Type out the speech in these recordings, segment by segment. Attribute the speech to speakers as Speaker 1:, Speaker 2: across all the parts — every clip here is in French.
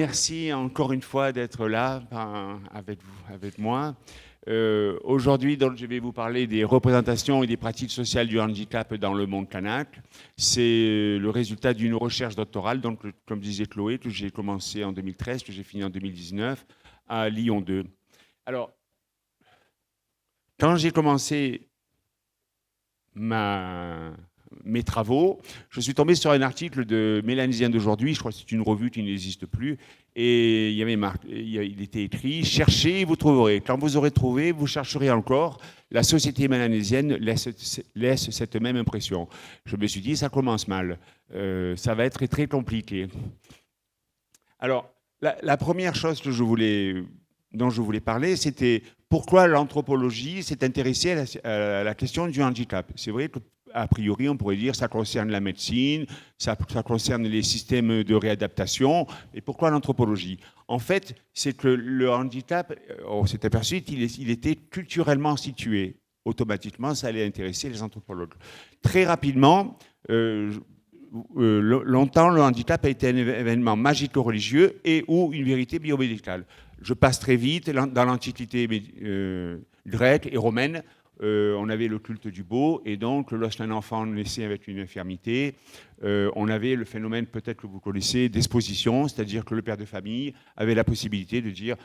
Speaker 1: merci encore une fois d'être là avec vous, avec moi. Aujourd'hui, donc, je vais vous parler des représentations et des pratiques sociales du handicap dans le monde kanak. C'est le résultat d'une recherche doctorale, donc, comme disait Chloé, que j'ai commencé en 2013, que j'ai fini en 2019 à Lyon 2. Alors, quand j'ai commencé mes travaux, je suis tombé sur un article de Mélanésien d'aujourd'hui, je crois que c'est une revue qui n'existe plus, et il était écrit « Cherchez, vous trouverez. Quand vous aurez trouvé, vous chercherez encore. La société mélanésienne laisse cette même impression. » Je me suis dit « Ça commence mal. Ça va être très, très compliqué. » Alors, la première chose dont je voulais parler, c'était pourquoi l'anthropologie s'est intéressée à la question du handicap. C'est vrai qu'a priori, on pourrait dire que ça concerne la médecine, ça concerne les systèmes de réadaptation. Et pourquoi l'anthropologie? En fait, c'est que le handicap, on s'est aperçu qu'il était culturellement situé. Automatiquement, ça allait intéresser les anthropologues. Très rapidement, longtemps, le handicap a été un événement magico-religieux et ou une vérité biomédicale. Je passe très vite. Dans l'Antiquité grecque et romaine, on avait le culte du beau, et donc lorsqu'un enfant naissait avec une infirmité, on avait le phénomène, peut-être que vous connaissez, d'exposition, c'est-à-dire que le père de famille avait la possibilité de dire,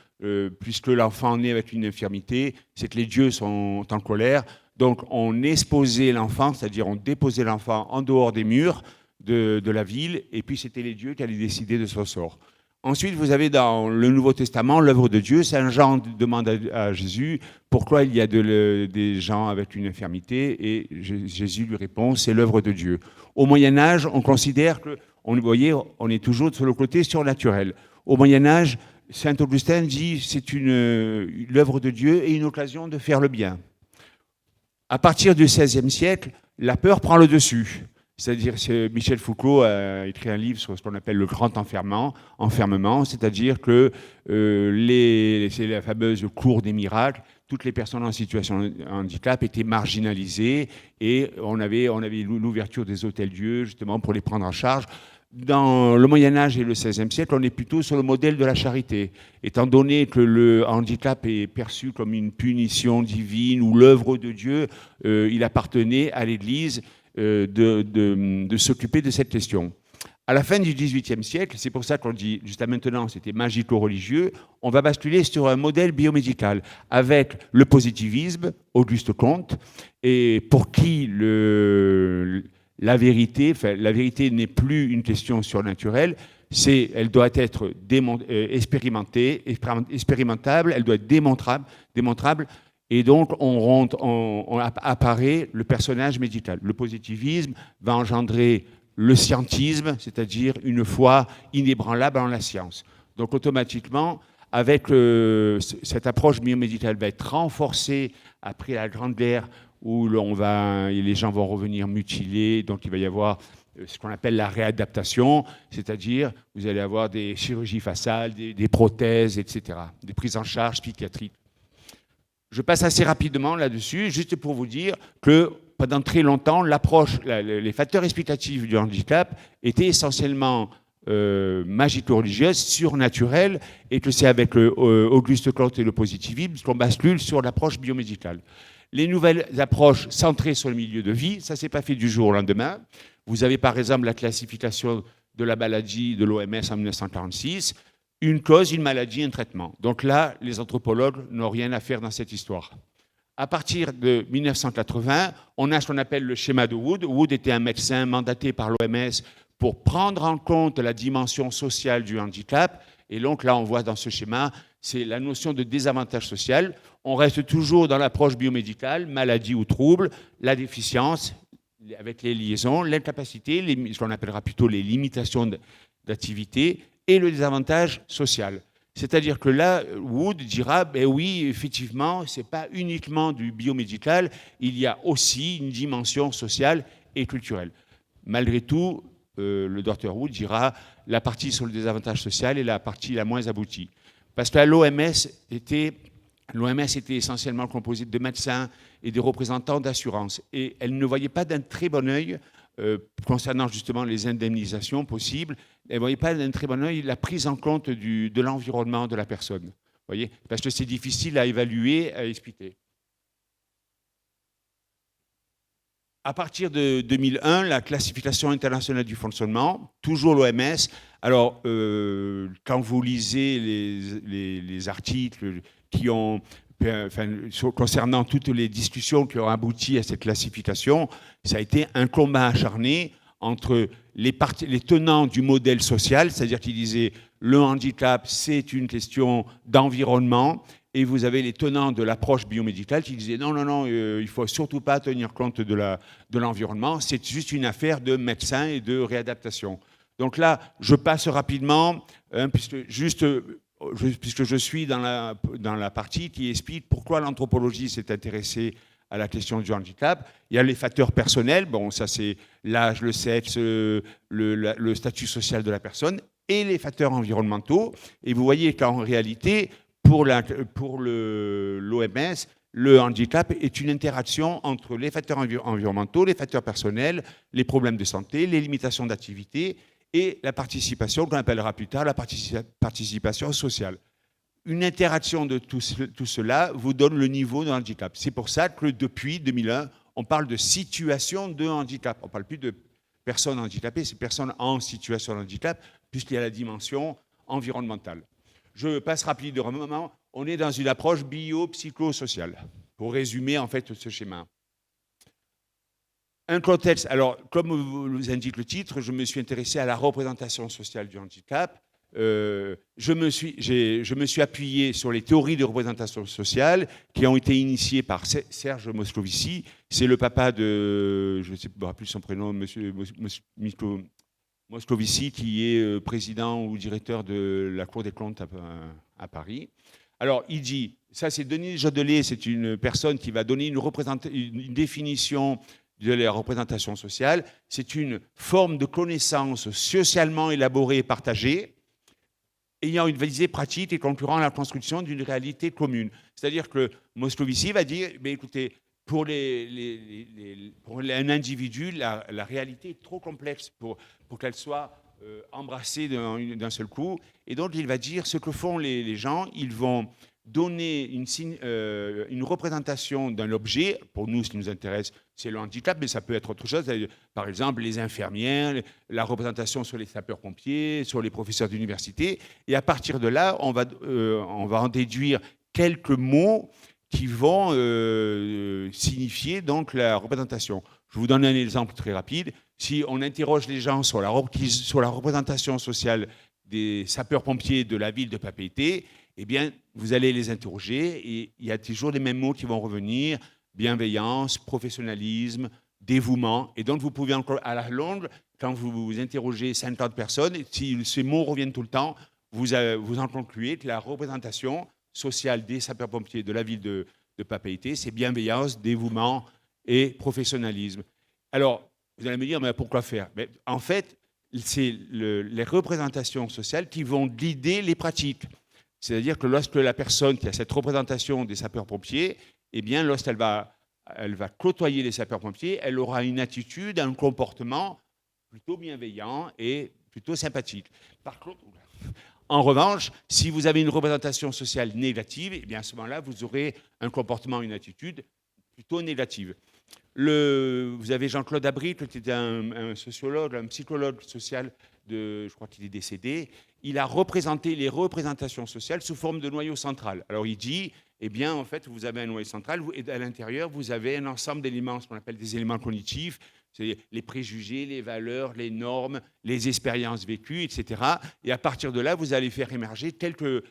Speaker 1: puisque l'enfant naît avec une infirmité, c'est que les dieux sont en colère, donc on exposait l'enfant, c'est-à-dire on déposait l'enfant en dehors des murs de la ville, et puis c'était les dieux qui allaient décider de son sort. Ensuite, vous avez dans le Nouveau Testament l'œuvre de Dieu. Saint Jean demande à Jésus pourquoi il y a des gens avec une infirmité, et Jésus lui répond, c'est l'œuvre de Dieu. Au Moyen-Âge, on considère que, vous voyez, on est toujours sur le côté surnaturel. Au Moyen-Âge, Saint Augustin dit c'est l'œuvre de Dieu et une occasion de faire le bien. À partir du XVIe siècle, la peur prend le dessus. C'est-à-dire que Michel Foucault a écrit un livre sur ce qu'on appelle le grand enfermement, c'est-à-dire que c'est la fameuse cour des miracles, toutes les personnes en situation de handicap étaient marginalisées, et on avait l'ouverture des hôtels-dieux justement pour les prendre en charge. Dans le Moyen-Âge et le XVIe siècle, on est plutôt sur le modèle de la charité. Étant donné que le handicap est perçu comme une punition divine ou l'œuvre de Dieu, il appartenait à l'Église de s'occuper de cette question. À la fin du XVIIIe siècle, c'est pour ça qu'on dit jusqu'à maintenant c'était magico-religieux, on va basculer sur un modèle biomédical avec le positivisme, Auguste Comte, et pour qui la vérité n'est plus une question surnaturelle, elle doit être expérimentable, elle doit être démontrable. Et donc, apparaît le personnage médical. Le positivisme va engendrer le scientisme, c'est-à-dire une foi inébranlable en la science. Donc, automatiquement, avec cette approche biomédicale va être renforcée après la Grande Guerre, où les gens vont revenir mutilés, donc il va y avoir ce qu'on appelle la réadaptation, c'est-à-dire vous allez avoir des chirurgies faciales, des prothèses, etc., des prises en charge psychiatriques. Je passe assez rapidement là-dessus, juste pour vous dire que pendant très longtemps, les facteurs explicatifs du handicap étaient essentiellement magico-religieux, surnaturels, et que c'est avec Auguste Comte et le positivisme qu'on bascule sur l'approche biomédicale. Les nouvelles approches centrées sur le milieu de vie, ça ne s'est pas fait du jour au lendemain. Vous avez par exemple la classification de la maladie de l'OMS en 1946, une cause, une maladie, un traitement. Donc là, les anthropologues n'ont rien à faire dans cette histoire. À partir de 1980, on a ce qu'on appelle le schéma de Wood. Wood était un médecin mandaté par l'OMS pour prendre en compte la dimension sociale du handicap. Et donc là, on voit dans ce schéma, c'est la notion de désavantage social. On reste toujours dans l'approche biomédicale, maladie ou trouble, la déficience avec les liaisons, l'incapacité, ce qu'on appellera plutôt les limitations d'activité, et le désavantage social. C'est-à-dire que là, Wood dira, ben oui, effectivement, ce n'est pas uniquement du biomédical, il y a aussi une dimension sociale et culturelle. Malgré tout, le docteur Wood dira, la partie sur le désavantage social est la partie la moins aboutie. Parce que l'OMS était essentiellement composée de médecins et de représentants d'assurance. Et elle ne voyait pas d'un très bon œil concernant justement les indemnisations possibles, et vous voyez pas d'un très bon œil la prise en compte de l'environnement de la personne. Vous voyez, parce que c'est difficile à évaluer, à expliquer. À partir de 2001, la classification internationale du fonctionnement, toujours l'OMS. Alors, quand vous lisez les articles qui ont, concernant toutes les discussions qui ont abouti à cette classification, ça a été un combat acharné entre les tenants du modèle social, c'est-à-dire qu'ils disaient le handicap, c'est une question d'environnement. Et vous avez les tenants de l'approche biomédicale qui disaient non, il ne faut surtout pas tenir compte de l'environnement, c'est juste une affaire de médecins et de réadaptation. Donc là, je passe rapidement, puisque je suis dans la partie qui explique pourquoi l'anthropologie s'est intéressée à la question du handicap. Il y a les facteurs personnels, bon, ça c'est l'âge, le sexe, le statut social de la personne, et les facteurs environnementaux. Et vous voyez qu'en réalité, pour l'OMS, le handicap est une interaction entre les facteurs environnementaux, les facteurs personnels, les problèmes de santé, les limitations d'activité et la participation, qu'on appellera plus tard la participation sociale. Une interaction de tout cela vous donne le niveau de handicap. C'est pour ça que depuis 2001, on parle de situation de handicap. On ne parle plus de personnes handicapées, c'est personnes en situation de handicap, puisqu'il y a la dimension environnementale. Je passe rapidement. On est dans une approche biopsychosociale, pour résumer en fait ce schéma. Un contexte, alors comme vous indique le titre, je me suis intéressé à la représentation sociale du handicap. Je me suis appuyé sur les théories de représentation sociale qui ont été initiées par Serge Moscovici. C'est le papa de, je ne sais plus son prénom, monsieur Moscovici, qui est président ou directeur de la Cour des comptes à Paris. Alors, il dit, ça c'est Denis Jodelet, c'est une personne qui va donner une définition de la représentation sociale. C'est une forme de connaissance socialement élaborée et partagée, ayant une visée pratique et concurrent à la construction d'une réalité commune. C'est-à-dire que Moscovici va dire, écoutez, pour un individu, la réalité est trop complexe pour qu'elle soit embrassée d'un seul coup. Et donc, il va dire ce que font les gens, ils vont donner une représentation d'un objet. Pour nous, ce qui nous intéresse, c'est le handicap, mais ça peut être autre chose. Par exemple, les infirmières, la représentation sur les sapeurs-pompiers, sur les professeurs d'université. Et à partir de là, on va en déduire quelques mots qui vont signifier donc la représentation. Je vous donne un exemple très rapide. Si on interroge les gens sur la représentation sociale des sapeurs-pompiers de la ville de Papeete, eh bien, vous allez les interroger et il y a toujours les mêmes mots qui vont revenir: bienveillance, professionnalisme, dévouement. Et donc, vous pouvez encore, à la longue, quand vous interrogez 50 personnes, si ces mots reviennent tout le temps, vous en concluez que la représentation sociale des sapeurs-pompiers de la ville de Papeete, c'est bienveillance, dévouement et professionnalisme. Alors, vous allez me dire, mais pourquoi faire? Mais en fait, c'est les représentations sociales qui vont guider les pratiques. C'est-à-dire que lorsque la personne qui a cette représentation des sapeurs-pompiers, eh bien, lorsqu'elle va côtoyer les sapeurs-pompiers, elle aura une attitude, un comportement plutôt bienveillant et plutôt sympathique. Par contre, en revanche, si vous avez une représentation sociale négative, eh bien, à ce moment-là, vous aurez un comportement, une attitude plutôt négative. Vous avez Jean-Claude Abrit, qui était un sociologue, un psychologue social, je crois qu'il est décédé. Il a représenté les représentations sociales sous forme de noyau central. Alors il dit, eh bien, en fait, vous avez un noyau central et à l'intérieur, vous avez un ensemble d'éléments, ce qu'on appelle des éléments cognitifs, c'est les préjugés, les valeurs, les normes, les expériences vécues, etc. Et à partir de là, vous allez faire émerger quelques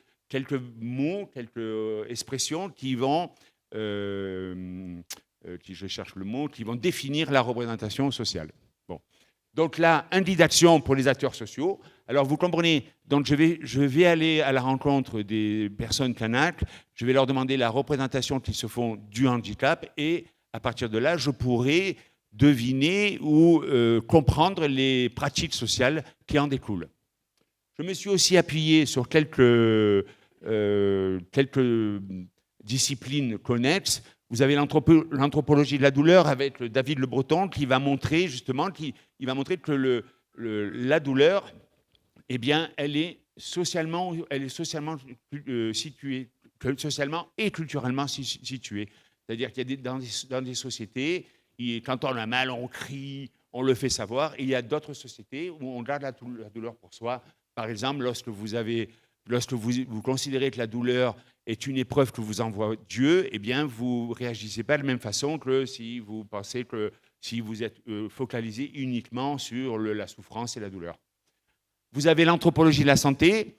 Speaker 1: mots, quelques expressions qui vont... je cherche le mot, qui vont définir la représentation sociale. Bon. Donc là, un guide d'action pour les acteurs sociaux. Alors vous comprenez, donc je vais aller à la rencontre des personnes kanak, je vais leur demander la représentation qu'ils se font du handicap et à partir de là, je pourrai deviner ou comprendre les pratiques sociales qui en découlent. Je me suis aussi appuyé sur quelques disciplines connexes. Vous avez l'anthropologie de la douleur avec David Le Breton qui va montrer justement il va montrer que la douleur, eh bien, elle est socialement située, socialement et culturellement située. C'est-à-dire qu'il y a dans des sociétés, quand on a mal, on crie, on le fait savoir. Et il y a d'autres sociétés où on garde la douleur pour soi. Par exemple, lorsque vous considérez que la douleur est une épreuve que vous envoie Dieu, eh bien, vous ne réagissez pas de la même façon que si vous pensez que si vous êtes focalisé uniquement sur la souffrance et la douleur. Vous avez l'anthropologie de la santé.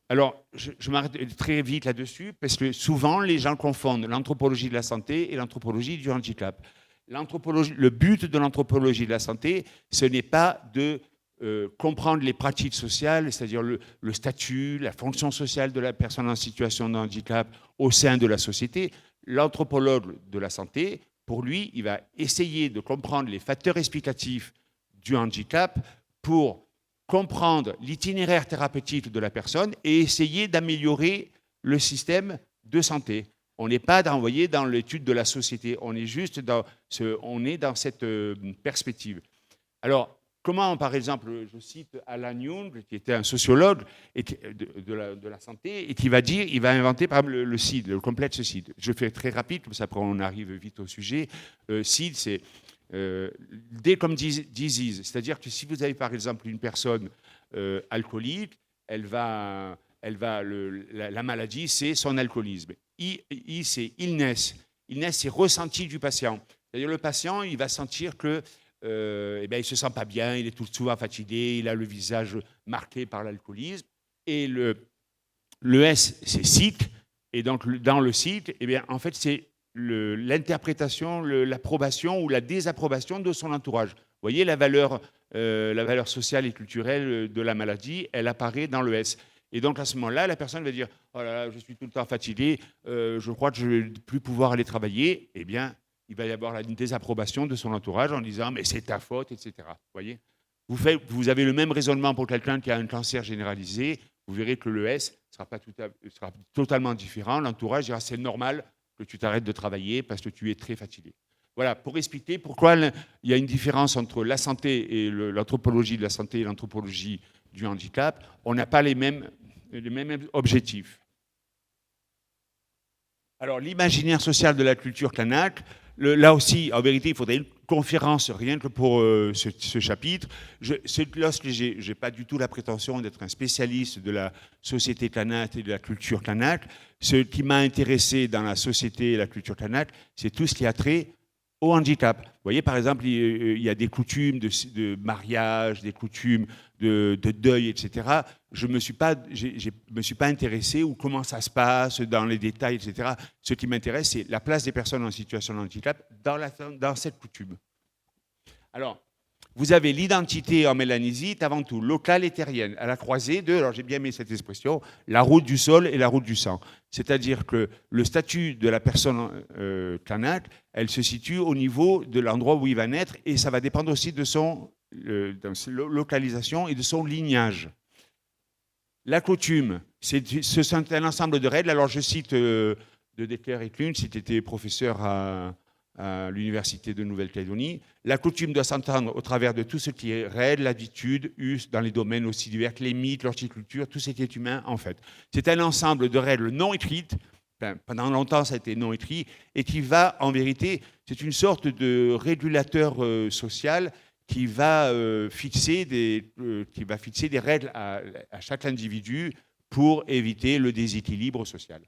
Speaker 1: Alors, je m'arrête très vite là-dessus, parce que souvent, les gens confondent l'anthropologie de la santé et l'anthropologie du handicap. Le but de l'anthropologie de la santé, ce n'est pas de comprendre les pratiques sociales, c'est-à-dire le statut, la fonction sociale de la personne en situation de handicap au sein de la société. L'anthropologue de la santé, pour lui, il va essayer de comprendre les facteurs explicatifs du handicap pour comprendre l'itinéraire thérapeutique de la personne et essayer d'améliorer le système de santé. On n'est pas envoyé dans l'étude de la société, on est juste dans cette perspective. Alors, comment, par exemple, je cite Alan Young, qui était un sociologue de la santé, et qui va dire, il va inventer par exemple le CID, le complexe CID. Je fais très rapide, comme ça après on arrive vite au sujet. CID, c'est comme disease, c'est-à-dire que si vous avez par exemple une personne alcoolique, la maladie, c'est son alcoolisme. I c'est illness. Illness, c'est ressenti du patient. C'est-à-dire le patient, il va sentir que il ne se sent pas bien, il est tout souvent fatigué, il a le visage marqué par l'alcoolisme. Et le S, c'est sick. Et donc, dans le sick, eh bien, en fait, c'est l'interprétation, l'approbation ou la désapprobation de son entourage. Vous voyez, la valeur sociale et culturelle de la maladie, elle apparaît dans le S. Et donc, à ce moment-là, la personne va dire « Oh là là, je suis tout le temps fatigué, je crois que je ne vais plus pouvoir aller travailler. » Eh bien, il va y avoir une désapprobation de son entourage en disant « Mais c'est ta faute, etc. » Vous voyez, vous avez le même raisonnement pour quelqu'un qui a un cancer généralisé. Vous verrez que le S sera totalement différent. L'entourage dira « C'est normal que tu t'arrêtes de travailler parce que tu es très fatigué. » Voilà, pour expliquer pourquoi il y a une différence entre la santé et l'anthropologie de la santé et l'anthropologie du handicap. On n'a pas les mêmes objectifs. Alors, l'imaginaire social de la culture kanak, là aussi, en vérité, il faudrait une conférence rien que pour ce chapitre. Lorsque je n'ai pas du tout la prétention d'être un spécialiste de la société kanak et de la culture kanak, ce qui m'a intéressé dans la société et la culture kanak, c'est tout ce qui a trait au handicap. Vous voyez, par exemple, il y a des coutumes de mariage, des coutumes de deuil, etc. Je ne me suis pas intéressé ou comment ça se passe dans les détails, etc. Ce qui m'intéresse, c'est la place des personnes en situation de handicap dans cette coutume. Alors, vous avez l'identité en mélanésite, avant tout, locale et terrienne, à la croisée de, alors j'ai bien aimé cette expression, la route du sol et la route du sang. C'est-à-dire que le statut de la personne kanak, elle se situe au niveau de l'endroit où il va naître et ça va dépendre aussi de son localisation et de son lignage. La coutume, c'est un ensemble de règles. Alors je cite de Decker et Clun, si tu étais professeur à l'Université de Nouvelle-Calédonie. La coutume doit s'entendre au travers de tout ce qui est règles, habitudes, us, dans les domaines aussi divers que les mythes, l'horticulture, tout ce qui est humain, en fait. C'est un ensemble de règles non écrites, pendant longtemps ça a été non écrit, et qui va, en vérité, c'est une sorte de régulateur social qui va fixer des règles à chaque individu pour éviter le déséquilibre social.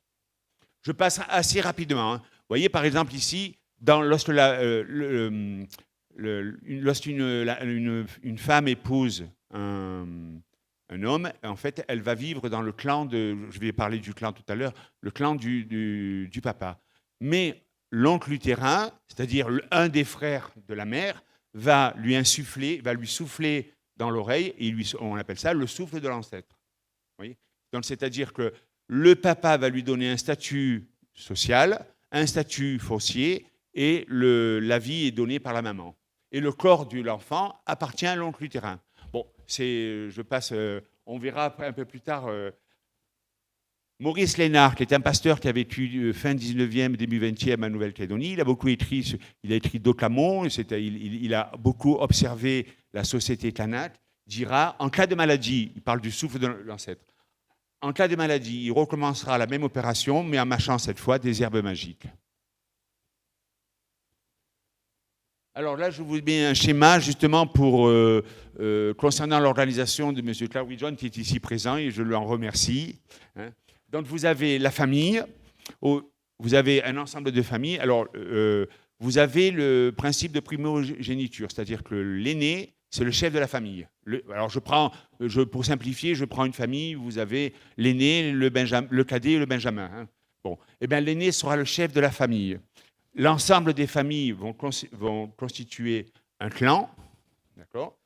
Speaker 1: Je passe assez rapidement. Vous voyez, par exemple, ici, lorsqu'une femme épouse un homme, en fait, elle va vivre dans le clan je vais parler du clan tout à l'heure, le clan du papa. Mais l'oncle lutérin, c'est-à-dire un des frères de la mère, va lui souffler dans l'oreille, et on appelle ça le souffle de l'ancêtre. Donc, c'est-à-dire que le papa va lui donner un statut social, un statut foncier, et la vie est donnée par la maman. Et le corps de l'enfant appartient à l'oncle lutérin. Bon, je passe, on verra après un peu plus tard Maurice Lénard, qui est un pasteur qui a vécu fin 19e, début 20e à Nouvelle-Calédonie, il a beaucoup écrit, il a écrit Docamon, il a beaucoup observé la société Tanat, dira, en cas de maladie, il parle du souffle de l'ancêtre, en cas de maladie, il recommencera la même opération, mais en mâchant cette fois des herbes magiques. Alors là, je vous mets un schéma justement pour concernant l'organisation de M. Claude John qui est ici présent et je l'en remercie. Hein. Donc vous avez la famille, vous avez un ensemble de familles. Alors vous avez le principe de primogéniture, c'est-à-dire que l'aîné, c'est le chef de la famille. Alors pour simplifier, je prends une famille, vous avez l'aîné, le cadet et le benjamin. Hein. Bon, eh bien l'aîné sera le chef de la famille. L'ensemble des familles vont constituer un clan, d'accord,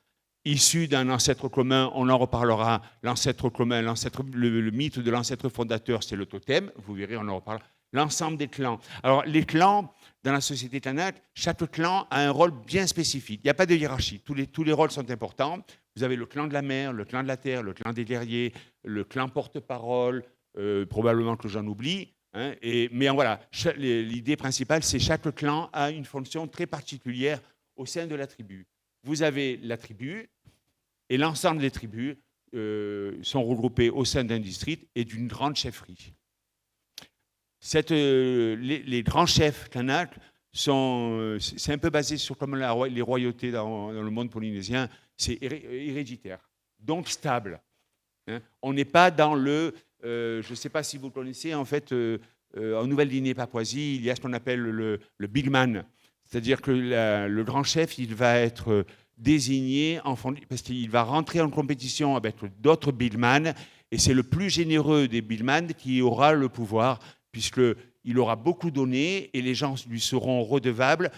Speaker 1: issu d'un ancêtre commun, on en reparlera, l'ancêtre commun, le mythe de l'ancêtre fondateur, c'est le totem, vous verrez, on en reparlera. L'ensemble des clans. Alors, les clans, dans la société Tanat, chaque clan a un rôle bien spécifique. Il n'y a pas de hiérarchie. Tous les rôles sont importants. Vous avez le clan de la mer, le clan de la terre, le clan des guerriers, le clan porte-parole, probablement que j'en oublie. Hein, mais voilà, l'idée principale, c'est que chaque clan a une fonction très particulière au sein de la tribu. Vous avez la tribu, et l'ensemble des tribus sont regroupées au sein d'un district et d'une grande chefferie. Les grands chefs Tanat c'est un peu basé sur comme les royautés dans le monde polynésien, c'est héréditaire, donc stable. Hein. On n'est pas dans je ne sais pas si vous connaissez, en fait, en Nouvelle-Guinée-Papouasie, il y a ce qu'on appelle le big man, c'est-à-dire que le grand chef, il va être désigné parce qu'il va rentrer en compétition avec d'autres bigman, et c'est le plus généreux des bigman qui aura le pouvoir, puisqu'il aura beaucoup donné et les gens lui seront redevables.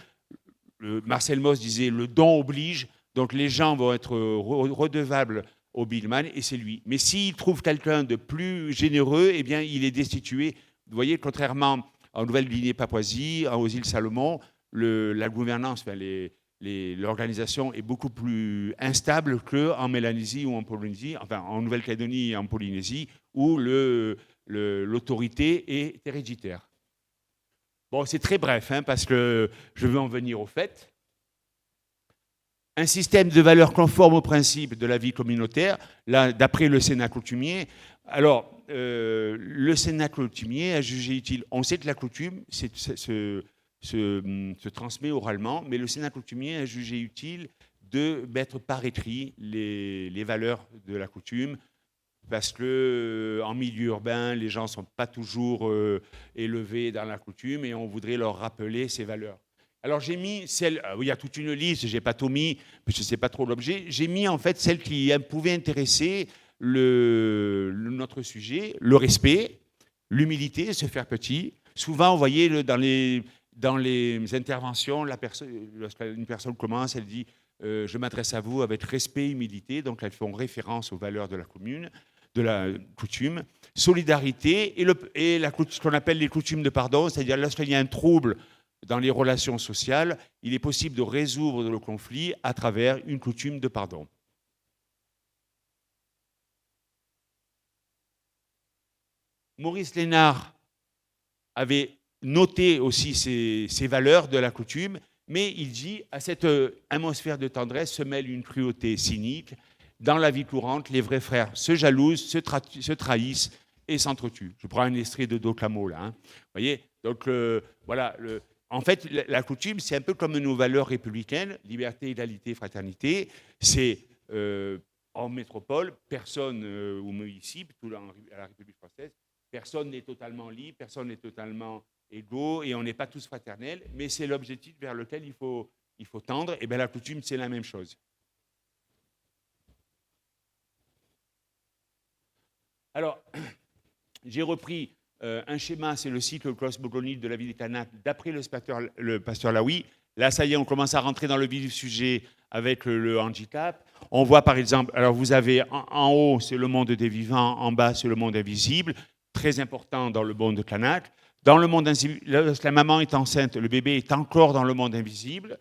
Speaker 1: Marcel Mauss disait « le don oblige », donc les gens vont être redevables au bigman et c'est lui. Mais s'il trouve quelqu'un de plus généreux, eh bien, il est destitué. Vous voyez, contrairement en Nouvelle-Guinée-Papouasie, aux îles Salomon, la gouvernance, l'organisation est beaucoup plus instable qu'en Mélanésie ou en Polynésie, enfin en Nouvelle-Calédonie et en Polynésie, où l'autorité est héréditaire. Bon, c'est très bref, hein, parce que je veux en venir au fait. Un système de valeurs conforme aux principes de la vie communautaire, là, d'après le Sénat coutumier. Alors, le Sénat coutumier a jugé utile. On sait que la coutume se transmet oralement, mais le Sénat coutumier a jugé utile de mettre par écrit les valeurs de la coutume, parce qu'en milieu urbain, les gens ne sont pas toujours élevés dans la coutume et on voudrait leur rappeler ces valeurs. Alors j'ai mis il y a toute une liste, je n'ai pas tout mis, parce que ce n'est pas trop l'objet. J'ai mis en fait celles qui pouvaient intéresser notre sujet, le respect, l'humilité, se faire petit. Souvent, vous voyez, dans les interventions, lorsqu'une personne commence, elle dit je m'adresse à vous avec respect et humilité, donc elles font référence aux valeurs de la commune, de la coutume, solidarité et ce qu'on appelle les coutumes de pardon, c'est-à-dire lorsqu'il y a un trouble dans les relations sociales, il est possible de résoudre le conflit à travers une coutume de pardon. Maurice Lénard avait noté aussi ces valeurs de la coutume, mais il dit à cette atmosphère de tendresse se mêle une cruauté cynique. Dans la vie courante, les vrais frères se jalousent, se trahissent et s'entretuent. Je prends un extrait de Docamo là. Hein. Vous voyez, donc voilà. En fait, la coutume, c'est un peu comme nos valeurs républicaines, liberté, égalité, fraternité. C'est en métropole, personne, ou ici, à la République française, personne n'est totalement libre, personne n'est totalement égaux, et on n'est pas tous fraternels, mais c'est l'objectif vers lequel il faut tendre. Et bien la coutume, c'est la même chose. Alors, j'ai repris un schéma, c'est le cycle cosmogonique de la vie des Tanat, d'après le pasteur Laoui. Là, ça y est, on commence à rentrer dans le vif du sujet avec le handicap. On voit par exemple, alors vous avez en haut, c'est le monde des vivants, en bas, c'est le monde invisible, très important dans le monde de Tanat. Dans le monde invisible, lorsque la maman est enceinte, le bébé est encore dans le monde invisible.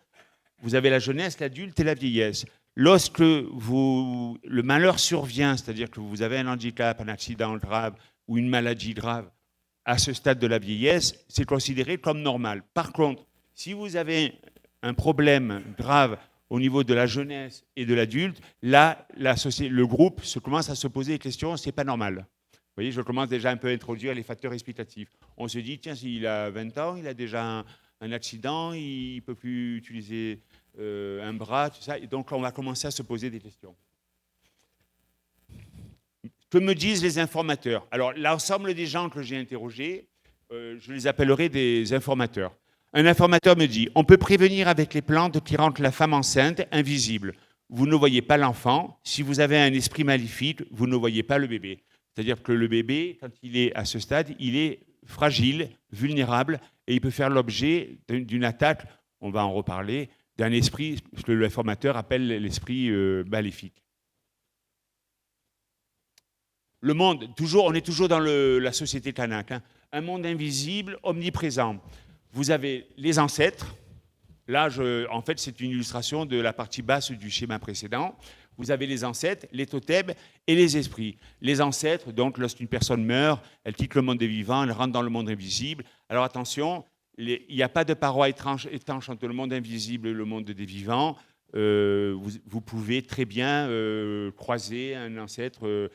Speaker 1: Vous avez la jeunesse, l'adulte et la vieillesse. Lorsque le malheur survient, c'est-à-dire que vous avez un handicap, un accident grave, ou une maladie grave à ce stade de la vieillesse, c'est considéré comme normal. Par contre, si vous avez un problème grave au niveau de la jeunesse et de l'adulte, là, le groupe commence à se poser des questions, c'est pas normal. Vous voyez, je commence déjà un peu à introduire les facteurs explicatifs. On se dit, tiens, s'il a 20 ans, il a déjà un accident, il ne peut plus utiliser un bras, tout ça. Et donc, on va commencer à se poser des questions. Que me disent les informateurs? Alors, l'ensemble des gens que j'ai interrogés, je les appellerai des informateurs. Un informateur me dit, on peut prévenir avec les plantes qui rendent la femme enceinte invisible. Vous ne voyez pas l'enfant. Si vous avez un esprit maléfique, vous ne voyez pas le bébé. C'est-à-dire que le bébé, quand il est à ce stade, il est fragile, vulnérable, et il peut faire l'objet d'une attaque, on va en reparler, d'un esprit, ce que l'informateur appelle l'esprit maléfique. Le monde, on est toujours dans la société kanak, hein. Un monde invisible, omniprésent. Vous avez les ancêtres. Là, en fait, c'est une illustration de la partie basse du schéma précédent. Vous avez les ancêtres, les totems et les esprits. Les ancêtres, donc, lorsqu'une personne meurt, elle quitte le monde des vivants, elle rentre dans le monde invisible. Alors attention, il n'y a pas de paroi étanche entre le monde invisible et le monde des vivants. Vous pouvez très bien croiser un ancêtre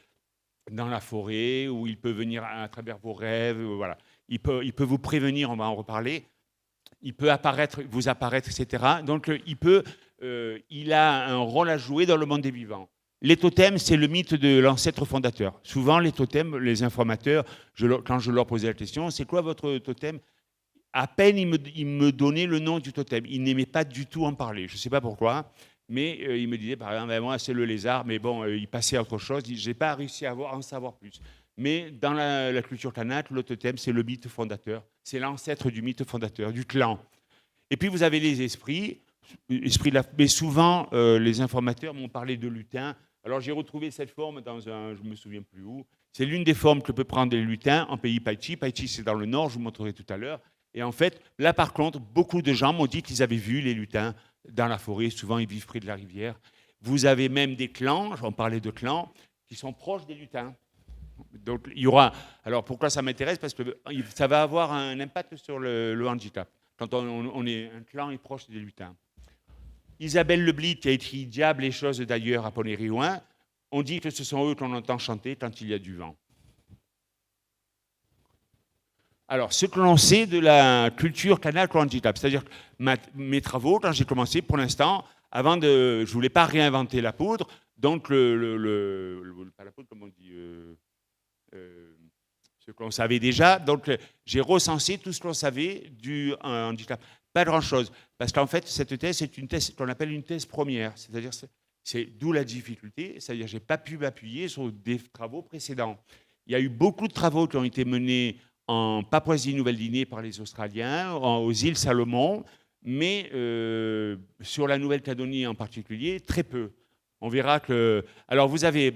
Speaker 1: dans la forêt, où il peut venir à travers vos rêves. Voilà. Il peut vous prévenir, on va en reparler. Il peut vous apparaître, etc. Donc, il a un rôle à jouer dans le monde des vivants. Les totems, c'est le mythe de l'ancêtre fondateur. Souvent, les totems, les informateurs, quand je leur posais la question, c'est quoi votre totem? À peine ils me donnaient le nom du totem. Ils n'aimaient pas du tout en parler. Je ne sais pas pourquoi, mais ils me disaient, par exemple, moi, c'est le lézard, mais bon, ils passaient à autre chose. Je n'ai pas réussi à en savoir plus. Mais dans la culture kanak, le totem, c'est le mythe fondateur. C'est l'ancêtre du mythe fondateur, du clan. Et puis, vous avez les esprits. Mais souvent, les informateurs m'ont parlé de lutins. Alors, j'ai retrouvé cette forme dans je ne me souviens plus où. C'est l'une des formes que peut prendre les lutins en pays Paichi. Paichi, c'est dans le nord, je vous montrerai tout à l'heure. Et en fait, là, par contre, beaucoup de gens m'ont dit qu'ils avaient vu les lutins dans la forêt. Souvent, ils vivent près de la rivière. Vous avez même des clans, on parlait de clans, qui sont proches des lutins. Donc, il y aura. Alors, pourquoi ça m'intéresse? Parce que ça va avoir un impact sur le handicap. Quand on est un clan est proche des lutins. Isabelle Leblit, qui a écrit Diable et choses d'ailleurs à Ponériouin, on dit que ce sont eux qu'on entend chanter quand il y a du vent. Alors, ce que l'on sait de la culture kanak au handicap, c'est-à-dire que mes travaux, quand j'ai commencé, pour l'instant, je ne voulais pas réinventer la poudre, donc pas la poudre, comme on dit, ce qu'on savait déjà. Donc, j'ai recensé tout ce qu'on savait du handicap. Pas grand-chose, parce qu'en fait, cette thèse, c'est une thèse qu'on appelle une thèse première, c'est-à-dire c'est d'où la difficulté, c'est-à-dire que je n'ai pas pu m'appuyer sur des travaux précédents. Il y a eu beaucoup de travaux qui ont été menés en Papouasie-Nouvelle-Guinée par les Australiens, aux îles Salomon, mais sur la Nouvelle-Calédonie en particulier, très peu. On verra que... Alors, vous avez...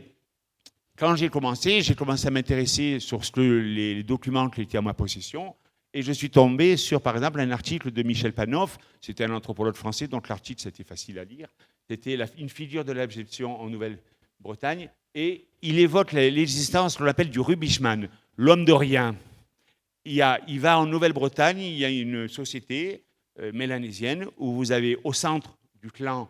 Speaker 1: Quand j'ai commencé à m'intéresser sur les documents qui étaient à ma possession, et je suis tombé sur, par exemple, un article de Michel Panoff, c'était un anthropologue français, donc l'article, c'était facile à lire, c'était une figure de l'abjection en Nouvelle-Bretagne, et il évoque l'existence qu'on appelle du rubishman, l'homme de rien. Il va en Nouvelle-Bretagne, il y a une société mélanésienne où vous avez au centre du clan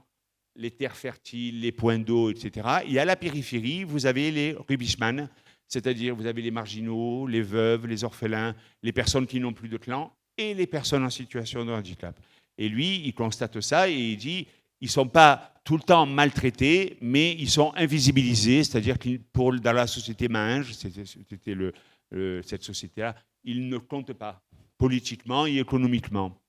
Speaker 1: les terres fertiles, les points d'eau, etc. Et à la périphérie, vous avez les rubishman, c'est-à-dire vous avez les marginaux, les veuves, les orphelins, les personnes qui n'ont plus de clan et les personnes en situation de handicap. Et lui, il constate ça et il dit, ils ne sont pas tout le temps maltraités, mais ils sont invisibilisés, c'est-à-dire que dans la société Mahinge, c'était cette société-là, ils ne comptent pas politiquement et économiquement.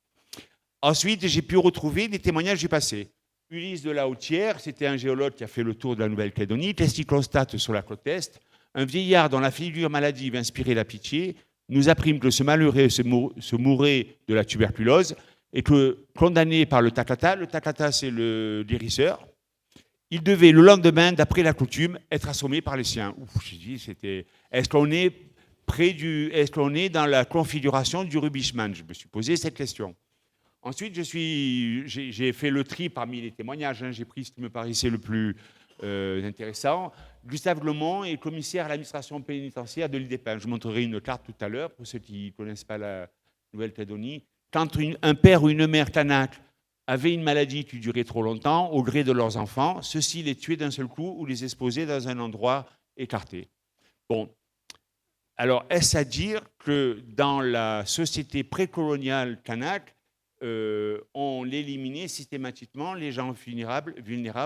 Speaker 1: Ensuite, j'ai pu retrouver des témoignages du passé. Ulysse de la Hautière, c'était un géologue qui a fait le tour de la Nouvelle-Calédonie. Qu'est-ce qu'il constate sur la côte Est? Un vieillard dont la figure maladive inspirait la pitié nous apprime que ce malheureux se mourait de la tuberculose et que, condamné par le takata c'est le guérisseur, il devait le lendemain, d'après la coutume, être assommé par les siens. J'ai dit, est-ce qu'on est dans la configuration du rubishman? Je me suis posé cette question. Ensuite, j'ai fait le tri parmi les témoignages. J'ai pris ce qui me paraissait le plus intéressants. Gustave Glomont est commissaire à l'administration pénitentiaire de l'île des Pins. Je vous montrerai une carte tout à l'heure pour ceux qui ne connaissent pas la Nouvelle-Calédonie. Quand un père ou une mère kanak avait une maladie qui durait trop longtemps, au gré de leurs enfants, ceux-ci les tuaient d'un seul coup ou les exposaient dans un endroit écarté. Bon. Alors, est-ce à dire que dans la société précoloniale kanak, on éliminait systématiquement les gens vulnérables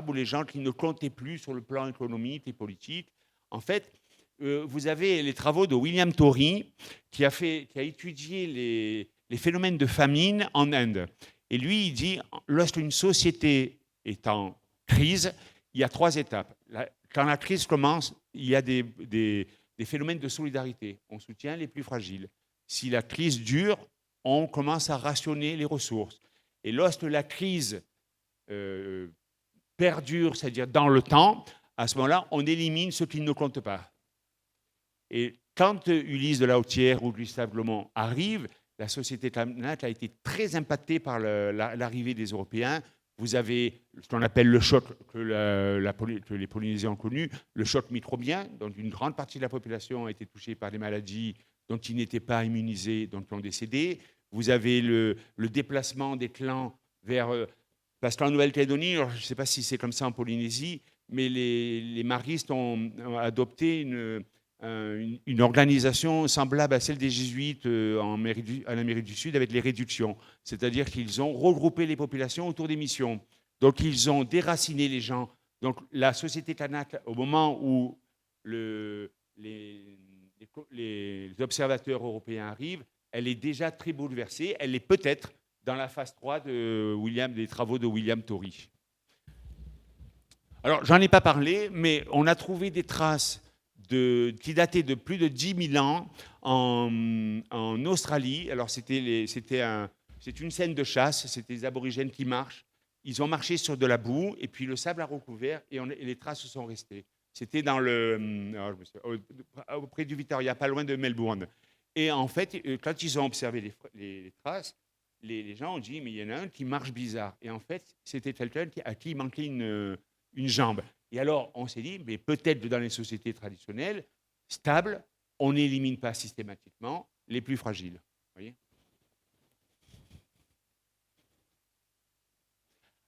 Speaker 1: ou les gens qui ne comptaient plus sur le plan économique et politique? En fait, vous avez les travaux de William Torrey qui a étudié les phénomènes de famine en Inde. Et lui, il dit, lorsqu'une société est en crise, il y a 3 étapes. Quand la crise commence, il y a des phénomènes de solidarité. On soutient les plus fragiles. Si la crise dure, on commence à rationner les ressources. Et lorsque la crise perdure, c'est-à-dire dans le temps, à ce moment-là, on élimine ce qui ne compte pas. Et quand Ulysse de la Hautière ou Gustave Glomont arrivent, la société kanak a été très impactée par l'arrivée des Européens. Vous avez ce qu'on appelle le choc que les Polynésiens ont connu, le choc microbien, dont une grande partie de la population a été touchée par des maladies dont ils n'étaient pas immunisés, dont ils ont décédé. Vous avez le déplacement des clans vers... parce qu'en Nouvelle-Calédonie, je ne sais pas si c'est comme ça en Polynésie, mais les maristes ont adopté une organisation semblable à celle des jésuites en Amérique du Sud avec les réductions. C'est-à-dire qu'ils ont regroupé les populations autour des missions. Donc, ils ont déraciné les gens. Donc, la société kanak, au moment où les observateurs européens arrivent, elle est déjà très bouleversée. Elle est peut-être dans la phase 3 des travaux de William Torrey. Alors, j'en ai pas parlé, mais on a trouvé des traces qui dataient de plus de 10 000 ans en Australie. Alors, c'est une scène de chasse, c'était des aborigènes qui marchent. Ils ont marché sur de la boue, et puis le sable a recouvert, et les traces sont restées. C'était auprès du Victoria, pas loin de Melbourne. Et en fait, quand ils ont observé les traces, les gens ont dit, mais il y en a un qui marche bizarre. Et en fait, c'était quelqu'un à qui il manquait une jambe. Et alors, on s'est dit, mais peut-être dans les sociétés traditionnelles, stables, on n'élimine pas systématiquement les plus fragiles. Vous voyez ?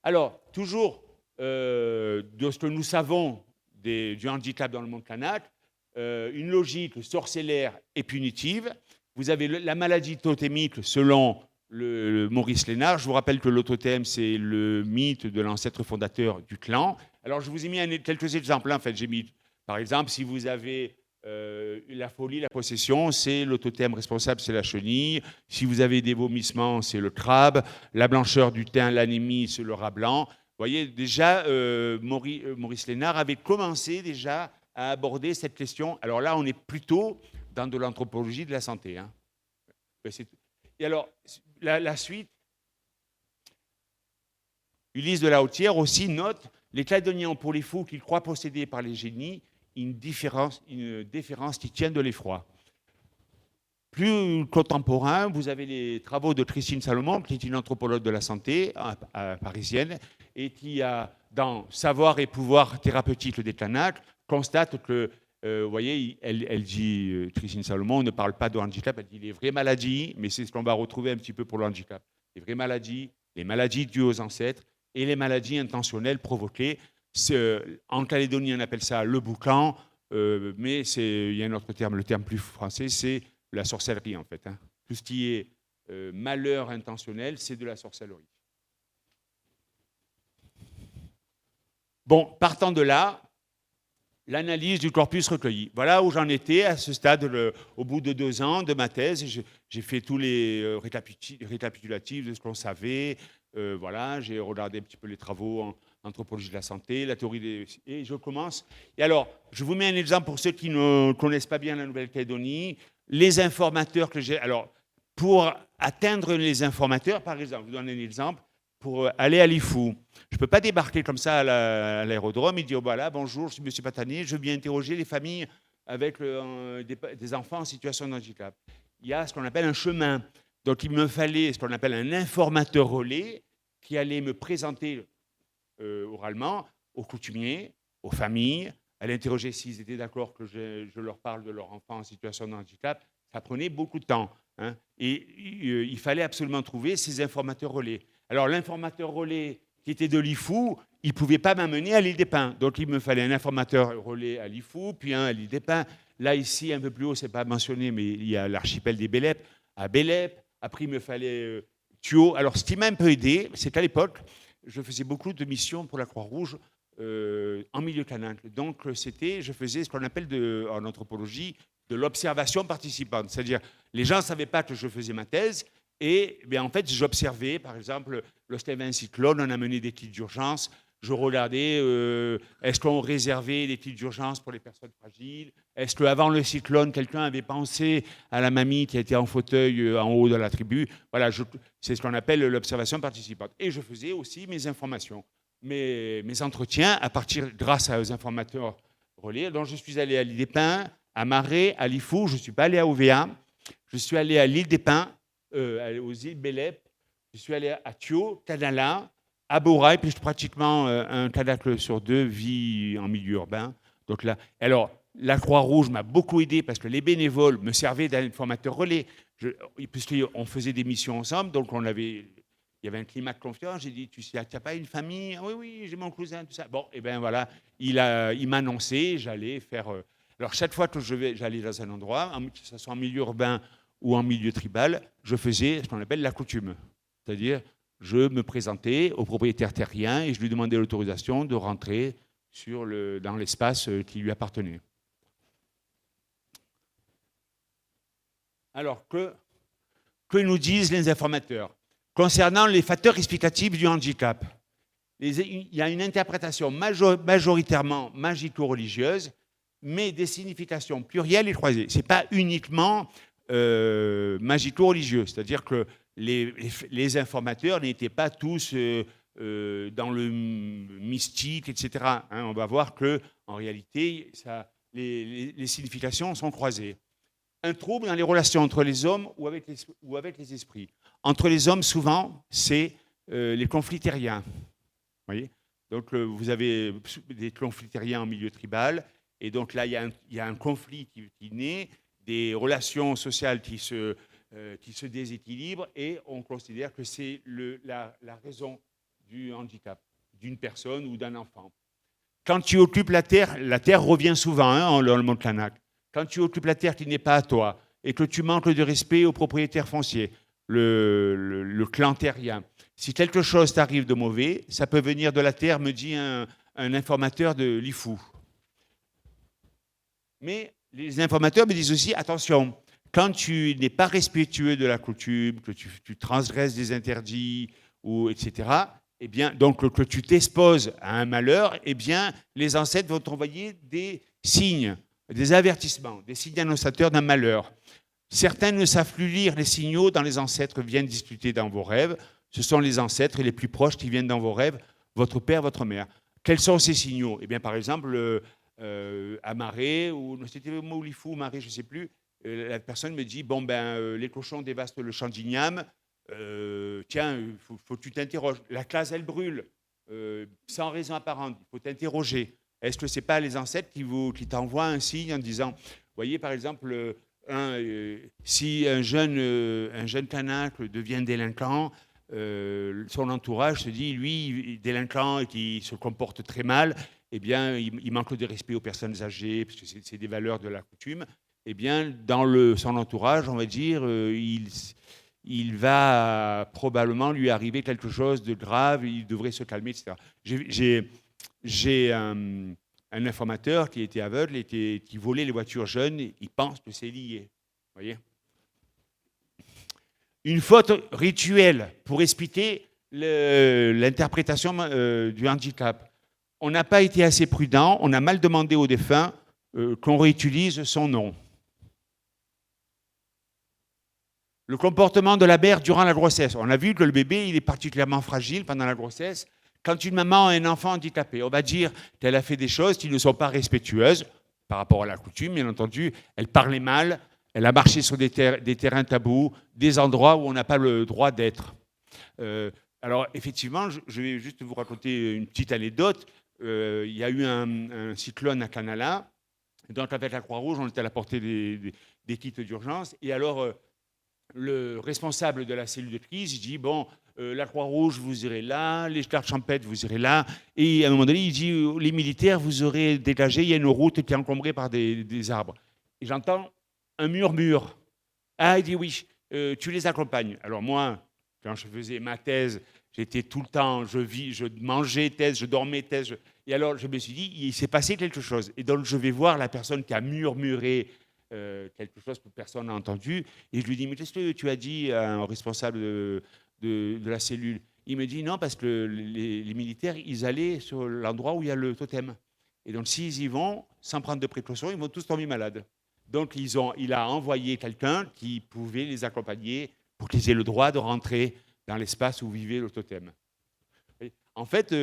Speaker 1: Alors, toujours de ce que nous savons du handicap dans le monde kanak, une logique sorcellaire et punitive. Vous avez la maladie totémique selon Maurice Lénard. Je vous rappelle que le totem, c'est le mythe de l'ancêtre fondateur du clan. Alors, je vous ai mis quelques exemples. En fait, j'ai mis, par exemple, si vous avez la folie, la possession, c'est le totem responsable, c'est la chenille. Si vous avez des vomissements, c'est le crabe. La blancheur du teint, l'anémie, c'est le rat blanc. Vous voyez, déjà, Maurice Lénard avait commencé déjà à aborder cette question. Alors là, on est plutôt dans de l'anthropologie de la santé. Hein. Et alors, la suite, Ulysse de la Hautière aussi note les Calédoniens ont pour les fous qu'ils croient possédés par les génies une déférence qui tient de l'effroi. Plus contemporain, vous avez les travaux de Christine Salomon, qui est une anthropologue de la santé parisienne, et qui a, dans Savoir et pouvoir thérapeutique des Kanaks, constate que, vous voyez, elle dit, Christine Salomon, on ne parle pas de handicap, elle dit les vraies maladies, mais c'est ce qu'on va retrouver un petit peu pour le handicap. Les vraies maladies, les maladies dues aux ancêtres et les maladies intentionnelles provoquées. En Calédonie, on appelle ça le boucan, mais il y a un autre terme, le terme plus français, c'est la sorcellerie, en fait. Hein. Tout ce qui est malheur intentionnel, c'est de la sorcellerie. Bon, partant de là, l'analyse du corpus recueilli. Voilà où j'en étais à ce stade, au bout de 2 ans de ma thèse. J'ai fait tous les récapitulatifs de ce qu'on savait. Voilà, j'ai regardé un petit peu les travaux en anthropologie de la santé, la théorie des... Et je commence. Et alors, je vous mets un exemple pour ceux qui ne connaissent pas bien la Nouvelle-Calédonie. Les informateurs que j'ai... Alors, pour atteindre les informateurs, par exemple, je vous donne un exemple, pour aller à l'IFU, je ne peux pas débarquer comme ça à l'aérodrome et dire, oh, voilà, bonjour, je suis M. Patané, je viens interroger les familles avec des enfants en situation de handicap. Il y a ce qu'on appelle un chemin. Donc, il me fallait ce qu'on appelle un informateur relais qui allait me présenter oralement aux coutumiers, aux familles. Elle interrogeait s'ils étaient d'accord que je leur parle de leur enfant en situation de handicap. Ça prenait beaucoup de temps. Hein. Et il fallait absolument trouver ces informateurs relais. Alors, l'informateur relais qui était de l'IFU, il ne pouvait pas m'amener à l'île des Pins. Donc, il me fallait un informateur relais à l'IFU, puis un à l'île des Pins. Là, ici, un peu plus haut, ce n'est pas mentionné, mais il y a l'archipel des Bélep, à Bélep. Après, il me fallait Thio. Alors, ce qui m'a un peu aidé, c'est qu'à l'époque, je faisais beaucoup de missions pour la Croix-Rouge en milieu canacle. Donc, je faisais ce qu'on appelle en anthropologie de l'observation participante. C'est-à-dire, les gens ne savaient pas que je faisais ma thèse. Et bien, en fait, j'observais, par exemple, lorsqu'il y avait un cyclone, on amenait des kits d'urgence. Je regardais, est-ce qu'on réservait des kits d'urgence pour les personnes fragiles? Est-ce qu'avant le cyclone, quelqu'un avait pensé à la mamie qui était en fauteuil en haut de la tribu? Voilà, c'est ce qu'on appelle l'observation participante. Et je faisais aussi mes informations, mes entretiens, grâce aux informateurs relais. Donc, je suis allé à l'île des Pins, à Marais, à l'IFU. Je ne suis pas allé à OVA. Je suis allé à l'île des Pins, aux îles Bélep. Je suis allé à Thio, Canala, à Bourail, puis pratiquement un canacle sur deux vit en milieu urbain. Donc là, alors, la Croix-Rouge m'a beaucoup aidé parce que les bénévoles me servaient d'informateur relais. Puisqu'on faisait des missions ensemble, donc il y avait un climat de confiance. J'ai dit, tu n'as pas une famille? Oui, oui, j'ai mon cousin, tout ça. Bon, et bien voilà, il m'a annoncé, j'allais faire... alors, chaque fois que j'allais dans un endroit, que ce soit en milieu urbain ou en milieu tribal, je faisais ce qu'on appelle la coutume. C'est-à-dire, je me présentais au propriétaire terrien et je lui demandais l'autorisation de rentrer dans l'espace qui lui appartenait. Alors, que nous disent les informateurs concernant les facteurs explicatifs du handicap? Il y a une interprétation majoritairement magico-religieuse, mais des significations plurielles et croisées. Ce n'est pas uniquement magico-religieux, c'est-à-dire que les informateurs n'étaient pas tous dans le mystique, etc. Hein, on va voir qu'en réalité, les significations sont croisées. Un trouble dans les relations entre les hommes ou avec les esprits. Entre les hommes, souvent, c'est les conflits terriens. Voyez, donc, vous avez des conflits terriens en milieu tribal, et donc là, il y a un conflit qui naît, des relations sociales qui se déséquilibrent, et on considère que c'est la raison du handicap d'une personne ou d'un enfant. Quand tu occupes la terre revient souvent dans le monde Kanak. Quand tu occupes la terre qui n'est pas à toi, et que tu manques de respect aux propriétaires fonciers, le clan terrien, si quelque chose t'arrive de mauvais, ça peut venir de la terre, me dit un informateur de l'IFU. Mais les informateurs me disent aussi, attention, quand tu n'es pas respectueux de la coutume, que tu transgresses des interdits, etc., eh bien, donc que tu t'exposes à un malheur, eh bien, les ancêtres vont t'envoyer des signes, des avertissements, des signes annonçateurs d'un malheur. Certains ne savent plus lire les signaux dont les ancêtres viennent discuter dans vos rêves. Ce sont les ancêtres les plus proches qui viennent dans vos rêves, votre père, votre mère. Quels sont ces signaux? Eh bien, par exemple, à Marais, ou c'était Moulifu ou Marais, je ne sais plus, la personne me dit, les cochons dévastent le champ d'igname, tiens, il faut que tu t'interroges. La classe, elle brûle, sans raison apparente, il faut t'interroger. Est-ce que ce n'est pas les ancêtres qui t'envoient un signe en disant, vous voyez, par exemple, si un jeune Kanak devient délinquant, son entourage se dit, lui, délinquant et qui se comporte très mal, eh bien, il manque de respect aux personnes âgées, parce que c'est des valeurs de la coutume. Eh bien, dans son entourage, on va dire, il va probablement lui arriver quelque chose de grave, il devrait se calmer, etc. J'ai un informateur qui était aveugle et qui volait les voitures jeunes, il pense que c'est lié. Vous voyez ? Une faute rituelle pour expliquer l'interprétation du handicap. On n'a pas été assez prudent, on a mal demandé au défunt qu'on réutilise son nom. Le comportement de la mère durant la grossesse. On a vu que le bébé, il est particulièrement fragile pendant la grossesse. Quand une maman a un enfant handicapé, on va dire qu'elle a fait des choses qui ne sont pas respectueuses par rapport à la coutume, bien entendu. Elle parlait mal, elle a marché sur des terrains tabous, des endroits où on n'a pas le droit d'être. Alors, effectivement, je vais juste vous raconter une petite anecdote. il y a eu un cyclone à Canala. Donc, avec la Croix-Rouge, on était à la portée des kits d'urgence. Et alors, le responsable de la cellule de crise, il dit, bon, la Croix-Rouge, vous irez là, les gardes champêtres, vous irez là. Et à un moment donné, il dit, les militaires, vous aurez dégagé, il y a une route qui est encombrée par des arbres. Et j'entends un murmure. Ah, il dit, oui, tu les accompagnes. Alors moi, quand je faisais ma thèse, j'étais tout le temps, je mangeais thèse, je dormais thèse. Et alors, je me suis dit, il s'est passé quelque chose. Et donc, je vais voir la personne qui a murmuré quelque chose que personne n'a entendu. Et je lui dis, mais qu'est-ce que tu as dit à un responsable de la cellule? Il me dit, non, parce que les militaires, ils allaient sur l'endroit où il y a le totem. Et donc, s'ils y vont, sans prendre de précautions, ils vont tous tomber malades. Donc, il a envoyé quelqu'un qui pouvait les accompagner pour qu'ils aient le droit de rentrer dans l'espace où vivait le totem. En fait,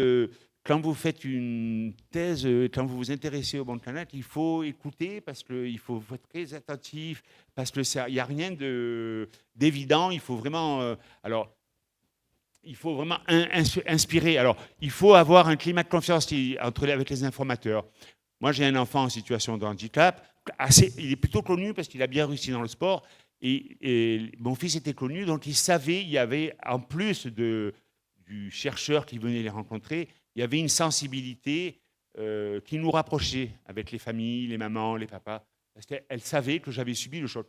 Speaker 1: quand vous faites une thèse, quand vous vous intéressez au monde canadique, il faut écouter parce qu'il faut être très attentif, parce qu'il n'y a rien d'évident. Il faut vraiment, il faut vraiment inspirer. Alors, il faut avoir un climat de confiance avec les informateurs. Moi, j'ai un enfant en situation de handicap. Il est plutôt connu parce qu'il a bien réussi dans le sport. Et mon fils était connu, donc il savait, il y avait, en plus du chercheur qui venait les rencontrer, il y avait une sensibilité qui nous rapprochait avec les familles, les mamans, les papas, parce qu'elle savait que j'avais subi le choc.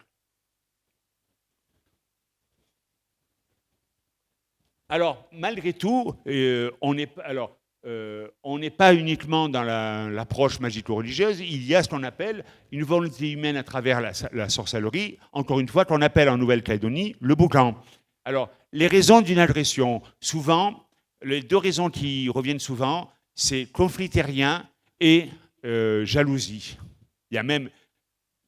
Speaker 1: Alors, malgré tout, on n'est pas uniquement dans l'approche magico-religieuse, il y a ce qu'on appelle une volonté humaine à travers la sorcellerie, encore une fois, qu'on appelle en Nouvelle-Calédonie le boucan. Alors, les raisons d'une agression, souvent, les deux raisons qui reviennent souvent, c'est conflit terrien et jalousie. Il y a même,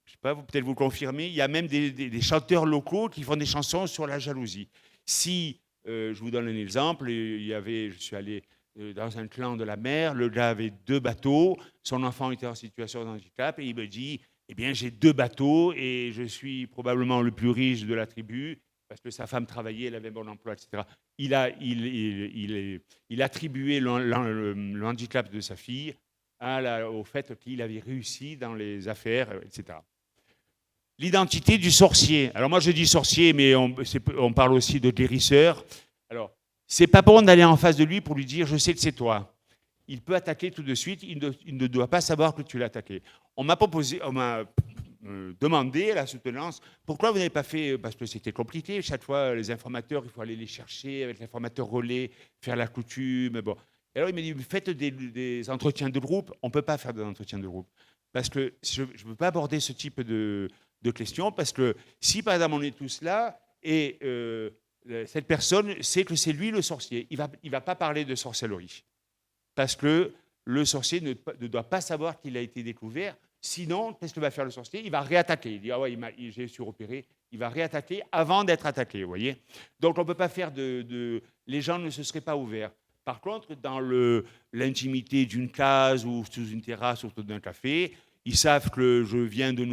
Speaker 1: je ne sais pas, peut-être vous confirmez, il y a même des chanteurs locaux qui font des chansons sur la jalousie. Si, je vous donne un exemple, je suis allé dans un clan de la mer, le gars avait 2 bateaux, son enfant était en situation de handicap, et il me dit, eh bien, j'ai 2 bateaux, et je suis probablement le plus riche de la tribu, parce que sa femme travaillait, elle avait un bon emploi, etc. Il attribuait le handicap de sa fille au fait qu'il avait réussi dans les affaires, etc. L'identité du sorcier. Alors moi je dis sorcier, mais on parle aussi de guérisseur. Alors, c'est pas bon d'aller en face de lui pour lui dire « je sais que c'est toi ». Il peut attaquer tout de suite, il ne doit pas savoir que tu l'as attaqué. On m'a demandé à la soutenance « pourquoi vous n'avez pas fait ?» Parce que c'était compliqué, chaque fois les informateurs, il faut aller les chercher avec l'informateur relais, faire la coutume, bon. Et alors il m'a dit « faites des entretiens de groupe ». On ne peut pas faire des entretiens de groupe, parce que je ne peux pas aborder ce type de questions, parce que si par exemple on est tous là, et cette personne sait que c'est lui le sorcier, il va pas parler de sorcellerie, parce que le sorcier ne doit pas savoir qu'il a été découvert. Sinon, qu'est-ce que va faire le sorcier? Il va réattaquer. Il dit « ah ouais, j'ai suropéré ». Il va réattaquer avant d'être attaqué, vous voyez. Donc, on ne peut pas faire les gens ne se seraient pas ouverts. Par contre, dans l'intimité d'une case ou sous une terrasse autour d'un café, ils savent que je viens de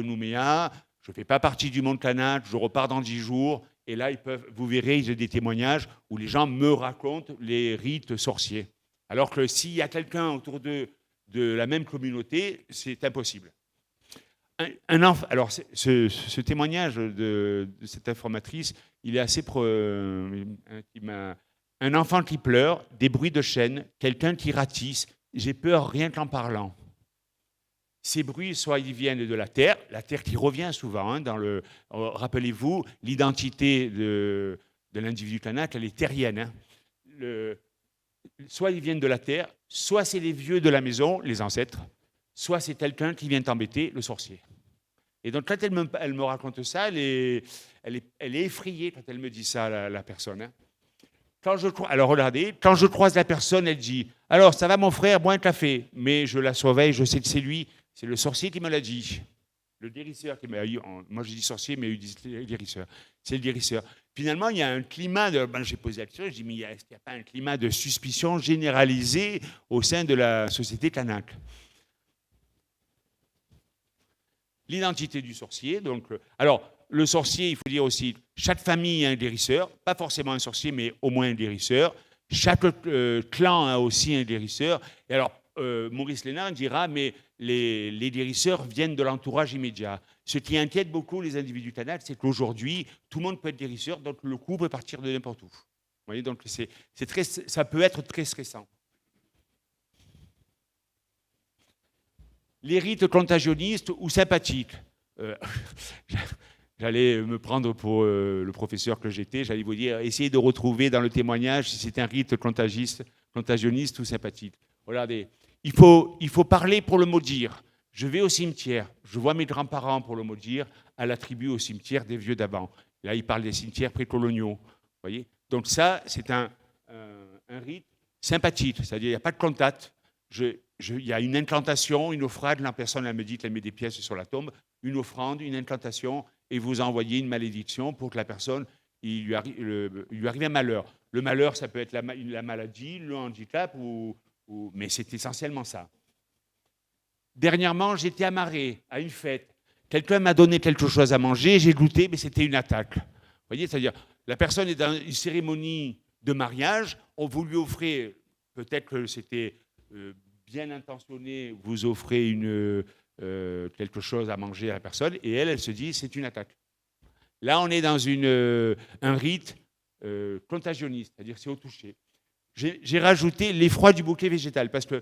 Speaker 1: Nouméa, je ne fais pas partie du monde kanak, je repars dans 10 jours. Et là, vous verrez, il y a des témoignages où les gens me racontent les rites sorciers. Alors que s'il y a quelqu'un autour de la même communauté, c'est impossible. Alors, ce témoignage de cette informatrice, il est assez... un enfant qui pleure, des bruits de chaîne, quelqu'un qui ratisse, j'ai peur rien qu'en parlant. Ces bruits, soit ils viennent de la terre qui revient souvent. Hein, rappelez-vous, l'identité de l'individu kanak, elle est terrienne. Hein. Soit ils viennent de la terre, soit c'est les vieux de la maison, les ancêtres, soit c'est quelqu'un qui vient t'embêter, le sorcier. Et donc, quand elle me raconte ça, elle est effrayée quand elle me dit ça, la personne. Hein. Alors, regardez, quand je croise la personne, elle dit « Alors, ça va mon frère, bois un café ?» Mais je la surveille, je sais que c'est lui. C'est le sorcier qui me l'a dit. Le guérisseur qui m'a dit, moi je dis sorcier, mais il dit guérisseur. C'est le guérisseur. Finalement, il y a un climat j'ai posé la question, je dis, mais est-ce qu'il n'y a pas un climat de suspicion généralisé au sein de la société kanak? L'identité du sorcier. Donc, alors, le sorcier, il faut dire aussi, chaque famille a un guérisseur, pas forcément un sorcier, mais au moins un guérisseur. Chaque clan a aussi un guérisseur. Et alors, Maurice Lénard dira, mais les guérisseurs viennent de l'entourage immédiat. Ce qui inquiète beaucoup les individus Tanakh, c'est qu'aujourd'hui, tout le monde peut être guérisseur, donc le coup peut partir de n'importe où. Vous voyez, donc ça peut être très stressant. Les rites contagionnistes ou sympathiques. J'allais me prendre pour le professeur que j'étais, j'allais vous dire, essayez de retrouver dans le témoignage si c'est un rite contagionniste ou sympathique. Regardez, il faut parler pour le maudire. Je vais au cimetière, je vois mes grands-parents pour le maudire, à la tribu au cimetière des vieux d'avant. Là, il parle des cimetières précoloniaux. Voyez. Donc ça, c'est un rite sympathique, c'est-à-dire il n'y a pas de contact. Il y a une incantation, une offrande, la personne elle me dit qu'elle met des pièces sur la tombe, une offrande, une incantation, et vous envoyez une malédiction pour que la personne, il lui arrive un malheur. Le malheur, ça peut être la maladie, le handicap, mais c'est essentiellement ça. Dernièrement, j'étais amarré à une fête. Quelqu'un m'a donné quelque chose à manger, j'ai goûté, mais c'était une attaque. Vous voyez, c'est-à-dire, la personne est dans une cérémonie de mariage, on vous lui offrait, peut-être que c'était bien intentionné, vous offrez quelque chose à manger à la personne, et elle se dit, c'est une attaque. Là, on est dans un rite contagionniste, c'est-à-dire c'est au toucher. J'ai rajouté l'effroi du bouquet végétal, parce que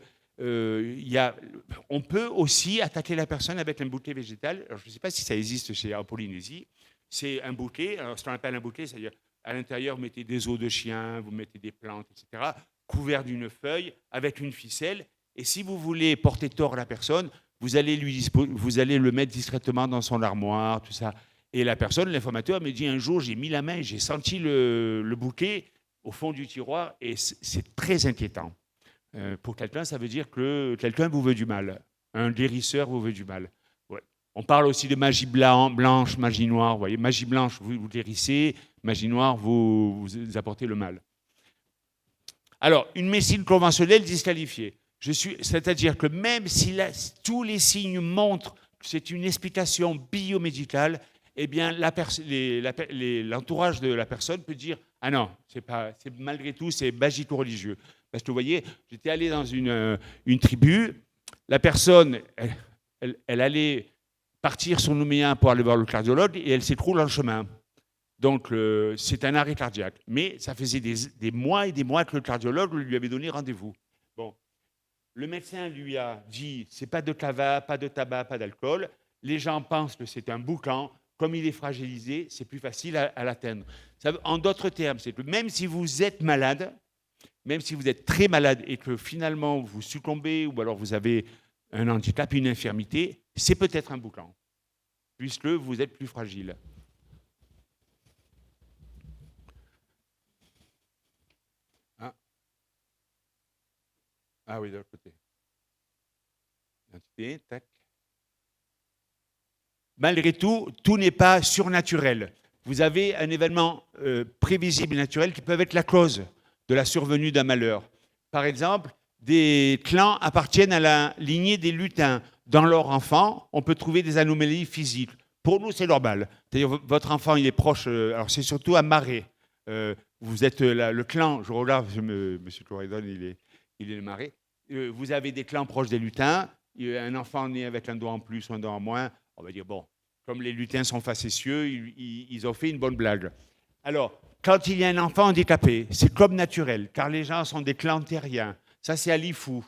Speaker 1: on peut aussi attaquer la personne avec un bouquet végétal. Alors, je ne sais pas si ça existe en Polynésie. C'est un bouquet, alors ce qu'on appelle un bouquet, c'est-à-dire à l'intérieur, vous mettez des os de chien, vous mettez des plantes, etc., couvert d'une feuille avec une ficelle. Et si vous voulez porter tort à la personne, vous allez le mettre discrètement dans son armoire, tout ça. Et la personne, l'informateur, me dit un jour, j'ai mis la main, j'ai senti le bouquet au fond du tiroir, et c'est très inquiétant. Pour quelqu'un, ça veut dire que quelqu'un vous veut du mal. Un guérisseur vous veut du mal. Ouais. On parle aussi de magie blanche, magie noire. Vous voyez, magie blanche, vous guérissez. Magie noire, vous apportez le mal. Alors, une médecine conventionnelle disqualifiée. C'est-à-dire que même si tous les signes montrent que c'est une explication biomédicale, eh bien, l'entourage de la personne peut dire « Ah non, malgré tout, c'est magico-religieux ». Parce que vous voyez, j'étais allé dans une tribu, la personne, elle allait partir sur Nouméa pour aller voir le cardiologue et elle s'écroule en chemin. Donc, c'est un arrêt cardiaque. Mais ça faisait des mois et des mois que le cardiologue lui avait donné rendez-vous. Bon. Le médecin lui a dit, c'est pas de cava, pas de tabac, pas d'alcool. Les gens pensent que c'est un boucan. Comme il est fragilisé, c'est plus facile à l'atteindre. En d'autres termes, c'est que même si vous êtes malade, même si vous êtes très malade et que finalement vous succombez ou alors vous avez un handicap, une infirmité, c'est peut-être un boucan, puisque vous êtes plus fragile. Ah oui, de l'autre côté. Identité, tac. Malgré tout, tout n'est pas surnaturel. Vous avez un événement prévisible et naturel qui peut être la cause de la survenue d'un malheur. Par exemple, des clans appartiennent à la lignée des lutins. Dans leur enfant, on peut trouver des anomalies physiques. Pour nous, c'est normal. C'est-à-dire, votre enfant, il est proche, alors c'est surtout à Marais. Vous êtes le clan, je regarde, M. Corridon, il est le Marais. Vous avez des clans proches des lutins. Un enfant né avec un doigt en plus ou un doigt en moins, on va dire, bon, comme les lutins sont facétieux, ils ont fait une bonne blague. Alors, quand il y a un enfant handicapé, c'est comme naturel, car les gens sont des clans terriens. Ça, c'est à Lifou.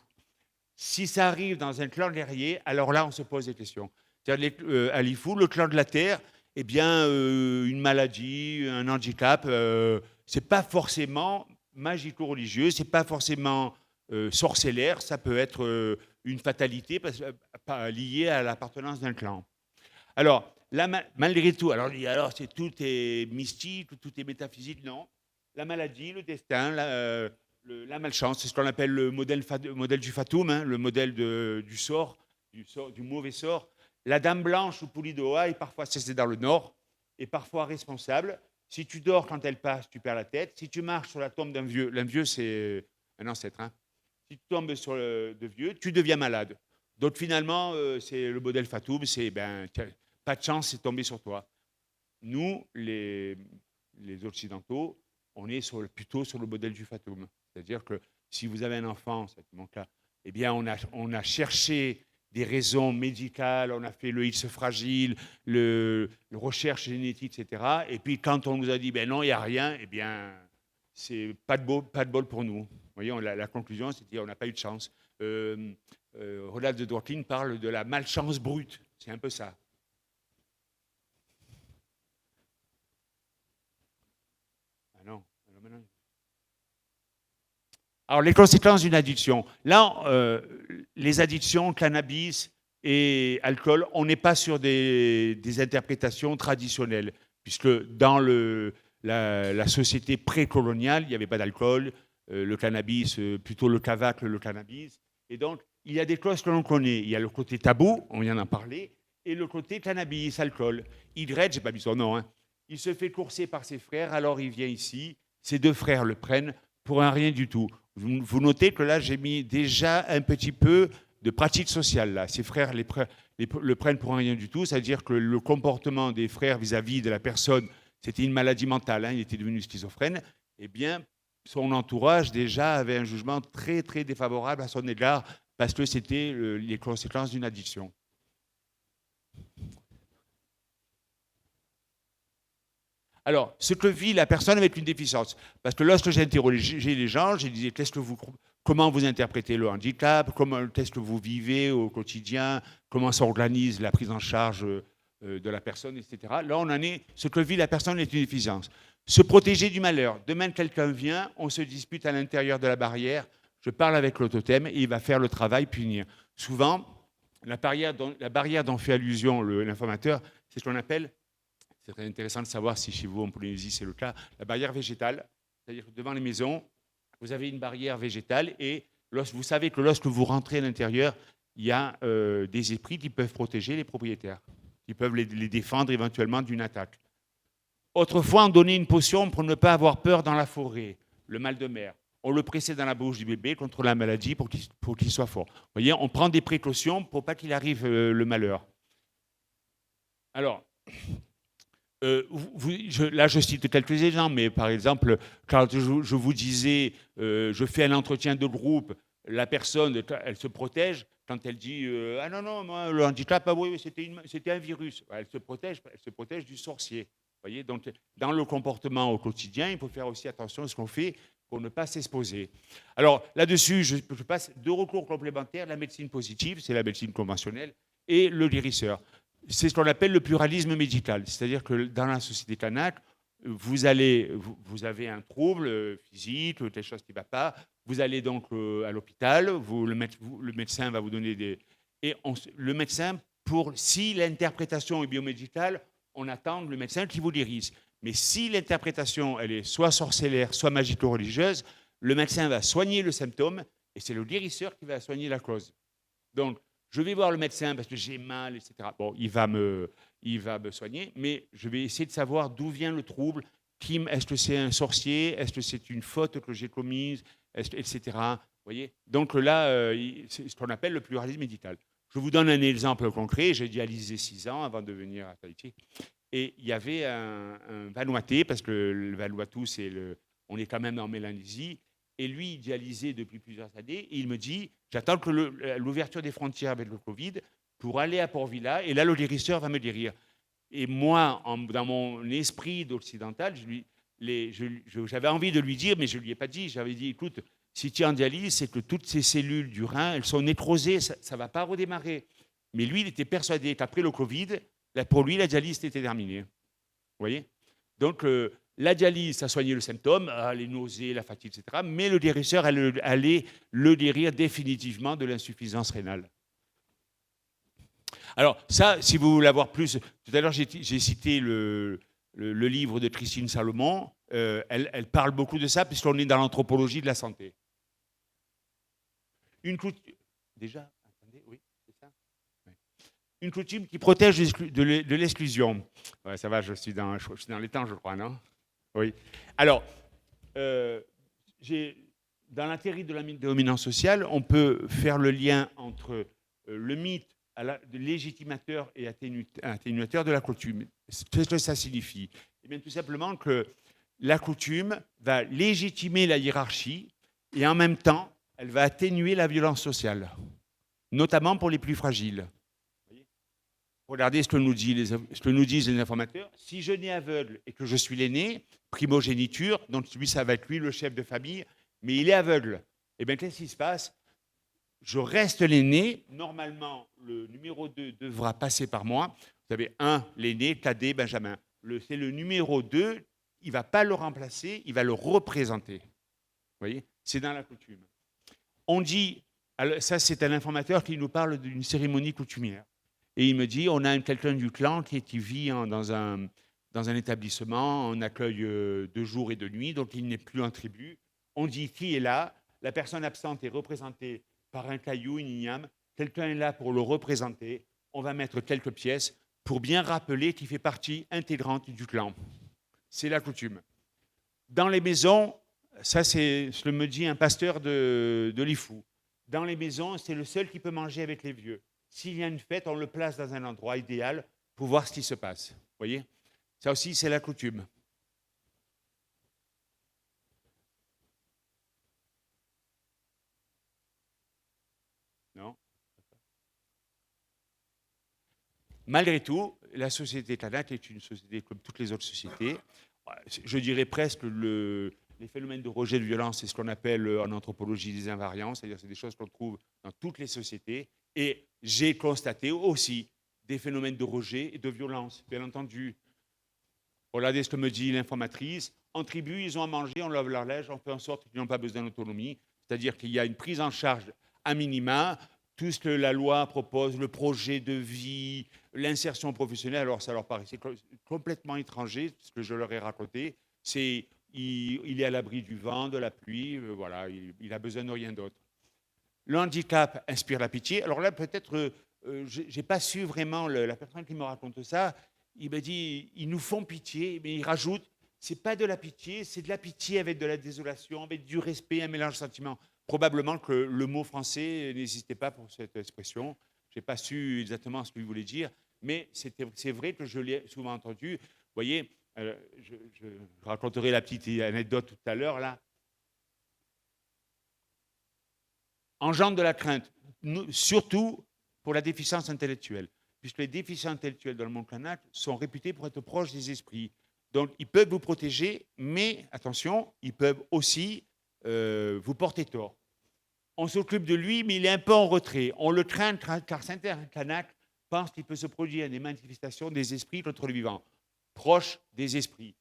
Speaker 1: Si ça arrive dans un clan guerrier, alors là, on se pose des questions. C'est-à-dire, à Lifou, le clan de la terre, eh bien, une maladie, un handicap, c'est pas forcément magico-religieux, c'est pas forcément sorcellaire, ça peut être une fatalité liée à l'appartenance d'un clan. Alors, là, malgré tout, alors tout est mystique, tout est métaphysique, non. La maladie, le destin, la malchance, c'est ce qu'on appelle le modèle du fatum, hein, le modèle du sort, du mauvais sort. La dame blanche ou Pulidoa, et parfois c'est dans le nord, est parfois responsable. Si tu dors quand elle passe, tu perds la tête. Si tu marches sur la tombe d'un vieux, l'un vieux c'est un ancêtre, hein. Si tu tombes sur de vieux, tu deviens malade. Donc finalement, c'est le modèle fatum, c'est pas de chance, c'est tombé sur toi. Nous, les Occidentaux, on est plutôt sur le modèle du fatum. C'est-à-dire que si vous avez un enfant, c'est mon cas, eh bien, on a cherché des raisons médicales, on a fait le X fragile, le recherche génétique, etc. Et puis, quand on nous a dit, ben non, il n'y a rien, eh bien, c'est pas de bol pour nous. Vous voyez, la conclusion, c'est qu'on n'a pas eu de chance. Ronald de Dworkin parle de la malchance brute. C'est un peu ça. Ah non, maintenant. Alors, les conséquences d'une addiction. Là, les addictions, cannabis et alcool, on n'est pas sur des interprétations traditionnelles, puisque dans la société précoloniale, il n'y avait pas d'alcool, le cannabis, plutôt le cavac, le cannabis. Et donc, il y a des clauses que l'on connaît. Il y a le côté tabou, on vient d'en parler, et le côté cannabis, alcool. Idred, j'ai pas mis son nom, hein. Il se fait courser par ses frères, alors il vient ici, ses deux frères le prennent pour un rien du tout. Vous notez que là, j'ai mis déjà un petit peu de pratique sociale. Là. Ses frères le prennent pour un rien du tout, c'est-à-dire que le comportement des frères vis-à-vis de la personne, c'était une maladie mentale, hein, il était devenu schizophrène, eh bien, son entourage déjà avait un jugement très, très défavorable à son égard parce que c'était les conséquences d'une addiction. Alors, ce que vit la personne avec une déficience. Parce que lorsque j'ai interrogé les gens, j'ai dit comment vous interprétez le handicap, qu'est-ce que vous vivez au quotidien, comment s'organise la prise en charge de la personne, etc. Là, on en est, ce que vit la personne avec une déficience. Se protéger du malheur. Demain, quelqu'un vient, on se dispute à l'intérieur de la barrière, je parle avec le totem et il va faire le travail, punir. Souvent, la barrière dont fait allusion l'informateur, c'est ce qu'on appelle, c'est très intéressant de savoir si chez vous en Polynésie c'est le cas, la barrière végétale, c'est-à-dire que devant les maisons, vous avez une barrière végétale et vous savez que lorsque vous rentrez à l'intérieur, il y a des esprits qui peuvent protéger les propriétaires, qui peuvent les défendre éventuellement d'une attaque. Autrefois, on donnait une potion pour ne pas avoir peur dans la forêt, le mal de mer. On le pressait dans la bouche du bébé contre la maladie pour qu'il soit fort. Vous voyez, on prend des précautions pour pas qu'il arrive le malheur. Alors, là, je cite quelques exemples, mais par exemple, quand je vous disais, je fais un entretien de groupe, la personne, elle se protège quand elle dit ah non, moi, le handicap, ah oui, c'était un virus. Elle se protège du sorcier. Vous voyez, donc, dans le comportement au quotidien, il faut faire aussi attention à ce qu'on fait pour ne pas s'exposer. Alors, là-dessus, je passe deux recours complémentaires, la médecine positive, c'est la médecine conventionnelle, et le guérisseur. C'est ce qu'on appelle le pluralisme médical. C'est-à-dire que dans la société kanak, vous avez un trouble physique, quelque chose qui ne va pas, vous allez donc à l'hôpital, le médecin va vous donner des... Et le médecin, si l'interprétation est biomédicale, on attend le médecin qui vous guérisse. Mais si l'interprétation, elle est soit sorcellaire, soit magico-religieuse, le médecin va soigner le symptôme et c'est le guérisseur qui va soigner la cause. Donc, je vais voir le médecin parce que j'ai mal, etc. Bon, il va me soigner, mais je vais essayer de savoir d'où vient le trouble. Est-ce que c'est un sorcier? Est-ce que c'est une faute que j'ai commise? Etc. Vous voyez? Donc là, c'est ce qu'on appelle le pluralisme médical. Je vous donne un exemple concret. J'ai dialysé 6 ans avant de venir à Tahiti. Et il y avait un Vanuatu, parce que le Vanuatu, on est quand même en Mélanésie. Et lui, il dialysait depuis plusieurs années. Et il me dit, j'attends que l'ouverture des frontières avec le Covid pour aller à Port Vila. Et là, le guérisseur va me guérir. Et moi, dans mon esprit d'occidental, j'avais envie de lui dire, mais je ne lui ai pas dit. J'avais dit, écoute, si tu es en dialyse, c'est que toutes ces cellules du rein, elles sont nécrosées, ça ne va pas redémarrer. Mais lui, il était persuadé qu'après le Covid, pour lui, la dialyse était terminée. Vous voyez? Donc, la dialyse, ça soignait le symptôme, les nausées, la fatigue, etc. Mais le guérisseur allait le guérir définitivement de l'insuffisance rénale. Alors, ça, si vous voulez avoir plus... Tout à l'heure, j'ai cité le livre de Christine Salomon. Elle parle beaucoup de ça, puisqu'on est dans l'anthropologie de la santé. Déjà, attendez, oui, c'est ça. Ouais. Une coutume qui protège de l'exclusion. Ouais, ça va, je suis dans les temps, je crois, non? Oui. Alors, dans la théorie de la dominance sociale, on peut faire le lien entre le mythe de légitimateur et atténuateur de la coutume. Qu'est-ce que ça signifie? Eh bien, tout simplement que la coutume va légitimer la hiérarchie et en même temps, elle va atténuer la violence sociale, notamment pour les plus fragiles. Regardez ce que nous disent les informateurs. Si je nais aveugle et que je suis l'aîné, primogéniture, donc lui, ça va être lui le chef de famille, mais il est aveugle. Eh bien, qu'est-ce qui se passe? Je reste l'aîné. Normalement, le numéro 2 devra passer par moi. Vous savez, 1, l'aîné, cadet, Benjamin. C'est le numéro 2, il ne va pas le remplacer, il va le représenter. Vous voyez? C'est dans la coutume. On dit, alors ça c'est un informateur qui nous parle d'une cérémonie coutumière. Et il me dit, on a quelqu'un du clan qui vit dans un établissement, en accueil de jour et de nuit, donc il n'est plus en tribu. On dit, qui est là? La personne absente est représentée par un caillou, une igname. Quelqu'un est là pour le représenter. On va mettre quelques pièces pour bien rappeler qu'il fait partie intégrante du clan. C'est la coutume. Dans les maisons, ça c'est ce que me dit un pasteur de Lifou. Dans les maisons, c'est le seul qui peut manger avec les vieux. S'il y a une fête, on le place dans un endroit idéal pour voir ce qui se passe. Vous voyez? Ça aussi, c'est la coutume. Non? Malgré tout, la société kanak est une société comme toutes les autres sociétés. Je dirais presque les phénomènes de rejet de violence, c'est ce qu'on appelle en anthropologie des invariants, c'est-à-dire c'est des choses qu'on trouve dans toutes les sociétés. Et j'ai constaté aussi des phénomènes de rejet et de violence, bien entendu. Regardez ce que me dit l'informatrice. En tribu, ils ont à manger, on lave leur linge, on fait en sorte qu'ils n'ont pas besoin d'autonomie. C'est-à-dire qu'il y a une prise en charge à minima, tout ce que la loi propose, le projet de vie, l'insertion professionnelle. Alors ça leur paraissait complètement étranger, ce que je leur ai raconté. Il est à l'abri du vent, de la pluie, voilà, il a besoin de rien d'autre. Le handicap inspire la pitié. Alors là, peut-être, je n'ai pas su vraiment, la personne qui me raconte ça, il m'a dit, ils nous font pitié, mais il rajoute, c'est pas de la pitié, c'est de la pitié avec de la désolation, avec du respect, un mélange de sentiments. Probablement que le mot français n'existait pas pour cette expression. Je n'ai pas su exactement ce qu'il voulait dire, mais c'est vrai que je l'ai souvent entendu. Vous voyez, je raconterai la petite anecdote tout à l'heure, là. Engendre de la crainte, surtout pour la déficience intellectuelle, puisque les déficients intellectuels dans le monde kanak sont réputés pour être proches des esprits. Donc, ils peuvent vous protéger, mais attention, ils peuvent aussi vous porter tort. On s'occupe de lui, mais il est un peu en retrait. On le craint car certains kanak pensent qu'il peut se produire des manifestations des esprits contre les vivants, proches des esprits.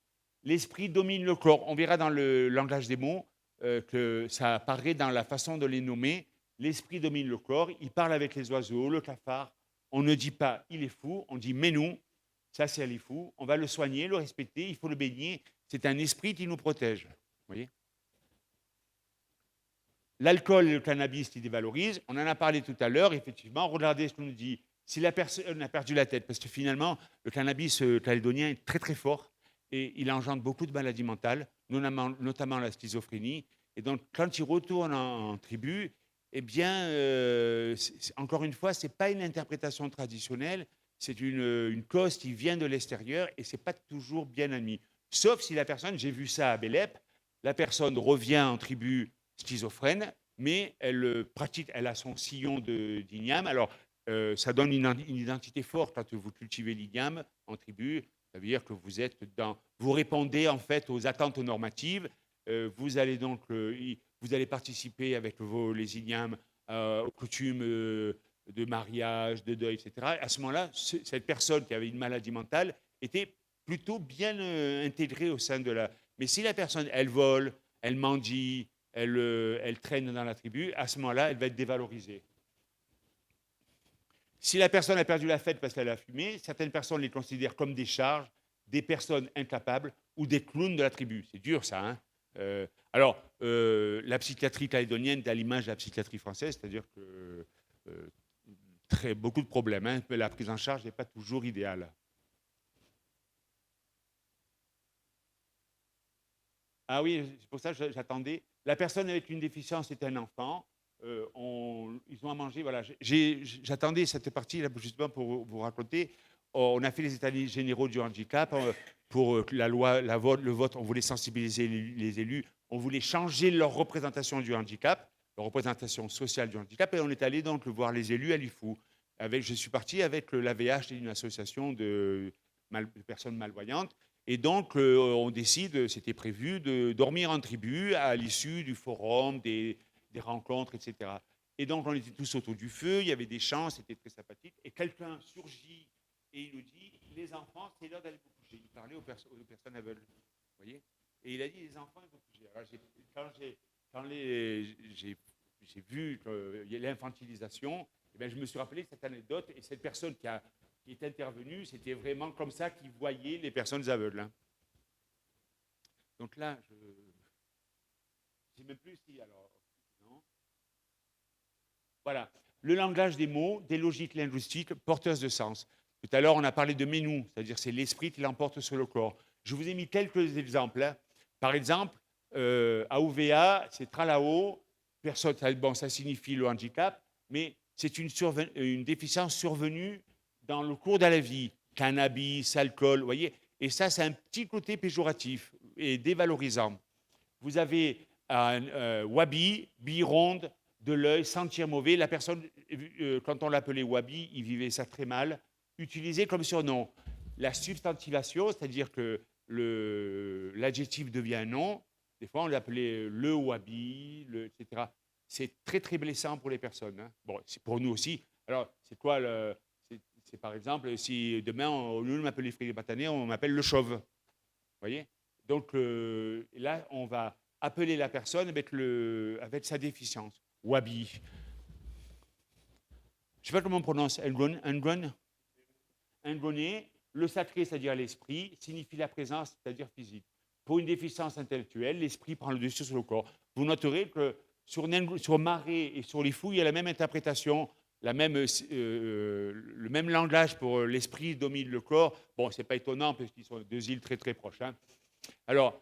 Speaker 1: L'esprit domine le corps. On verra dans le langage des mots que ça apparaît dans la façon de les nommer. L'esprit domine le corps, il parle avec les oiseaux, le cafard. On ne dit pas il est fou, on dit mais nous, ça c'est il est fou. On va le soigner, le respecter, il faut le baigner. C'est un esprit qui nous protège. Vous voyez? L'alcool et le cannabis qui dévalorisent, on en a parlé tout à l'heure, effectivement. Regardez ce qu'on nous dit. Si la personne a perdu la tête, parce que finalement, le cannabis calédonien est très très fort et il engendre beaucoup de maladies mentales, notamment la schizophrénie. Et donc, quand il retourne en tribu, eh bien, encore une fois, ce n'est pas une interprétation traditionnelle, c'est une cause qui vient de l'extérieur et ce n'est pas toujours bien admis. Sauf si la personne, j'ai vu ça à Bélep, la personne revient en tribu schizophrène, mais elle a son sillon d'igname. Alors, ça donne une identité forte quand vous cultivez l'igname en tribu. Ça veut dire que vous répondez en fait aux attentes normatives. Vous allez donc vous allez participer avec les ignames aux coutumes de mariage, de deuil, etc. À ce moment-là, cette personne qui avait une maladie mentale était plutôt bien intégrée au sein de la... Mais si la personne, elle vole, elle mendie, elle traîne dans la tribu, à ce moment-là, elle va être dévalorisée. Si la personne a perdu la fête parce qu'elle a fumé, certaines personnes les considèrent comme des charges, des personnes incapables ou des clowns de la tribu. C'est dur, ça, hein. Alors, la psychiatrie calédonienne est à l'image de la psychiatrie française, c'est-à-dire que beaucoup de problèmes, hein, mais la prise en charge n'est pas toujours idéale. Ah oui, c'est pour ça que j'attendais. La personne avec une déficience est un enfant. Ils ont à manger. Voilà. J'attendais cette partie-là justement pour vous raconter. On a fait les états généraux du handicap pour la loi, le vote. On voulait sensibiliser les élus On voulait changer leur représentation du handicap, leur représentation sociale du handicap, et on est allé donc voir les élus à Lifou. Je suis parti avec l'AVH, une association de personnes malvoyantes, et donc on décide, c'était prévu, de dormir en tribu à l'issue du forum, des rencontres, etc. Et donc on était tous autour du feu, il y avait des chants, c'était très sympathique, et quelqu'un surgit et il nous dit, les enfants, c'est l'heure d'aller vous coucher. Il parlait aux personnes aveugles, vous voyez. Et il a dit, les enfants, il faut coucher. Alors, quand j'ai vu l'infantilisation, eh bien, je me suis rappelé cette anecdote, et cette personne qui est intervenue, c'était vraiment comme ça qu'il voyait les personnes aveugles. Hein. Donc là, je ne sais même plus si, alors, non. Voilà, le langage des mots, des logiques linguistiques porteuses de sens. Tout à l'heure, on a parlé de menou, c'est-à-dire c'est l'esprit qui l'emporte sur le corps. Je vous ai mis quelques exemples. Hein. Par exemple, à UVA, c'est tralao, personne, bon, ça signifie le handicap, mais c'est une déficience survenue dans le cours de la vie. Cannabis, alcool, vous voyez. Et ça, c'est un petit côté péjoratif et dévalorisant. Vous avez un wabi, bille ronde, de l'œil, sentir mauvais. La personne, quand on l'appelait wabi, il vivait ça très mal. Utilisé comme surnom. La substantivation, c'est-à-dire que l'adjectif devient un nom. Des fois, on l'appelait le wabi, etc. C'est très, très blessant pour les personnes. Hein. Bon, c'est pour nous aussi. Alors, c'est quoi c'est par exemple, si demain, au lieu de m'appeler Frédéric Batané, on m'appelle le chauve. Vous voyez. Donc, là, on va appeler la personne avec sa déficience. Wabi. Je ne sais pas comment on prononce. Ngoné, le sacré, c'est-à-dire l'esprit, signifie la présence, c'est-à-dire physique. Pour une déficience intellectuelle, l'esprit prend le dessus sur le corps. Vous noterez que sur Marais et sur les fouilles, il y a la même interprétation, le même langage pour l'esprit domine le corps. Bon, ce n'est pas étonnant parce qu'ils sont deux îles très très proches. Hein. Alors,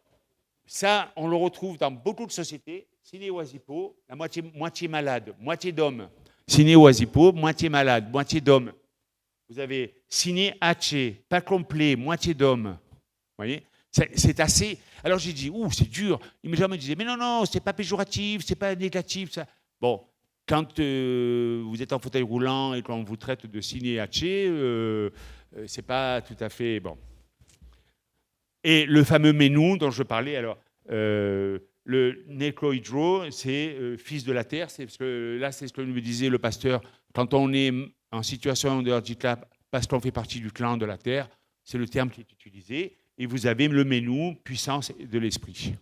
Speaker 1: ça, on le retrouve dans beaucoup de sociétés. Ciné Oisipo, la moitié malade, moitié d'homme. Ciné Oisipo, moitié malade, moitié d'homme. Vous avez ciné haché, pas complet, moitié d'homme. Vous voyez, c'est assez. Alors j'ai dit, c'est dur. Les gens me disaient, mais non, c'est pas péjoratif, c'est pas négatif. Ça. Bon, quand vous êtes en fauteuil roulant et qu'on vous traite de ciné haché, c'est pas tout à fait bon. Et le fameux menou dont je parlais, alors, le Nekohydro, c'est fils de la terre. C'est parce que là, c'est ce que me disait le pasteur. Quand on est en situation de handicap, parce qu'on fait partie du clan de la terre, c'est le terme qui est utilisé. Et vous avez le menou, puissance de l'esprit.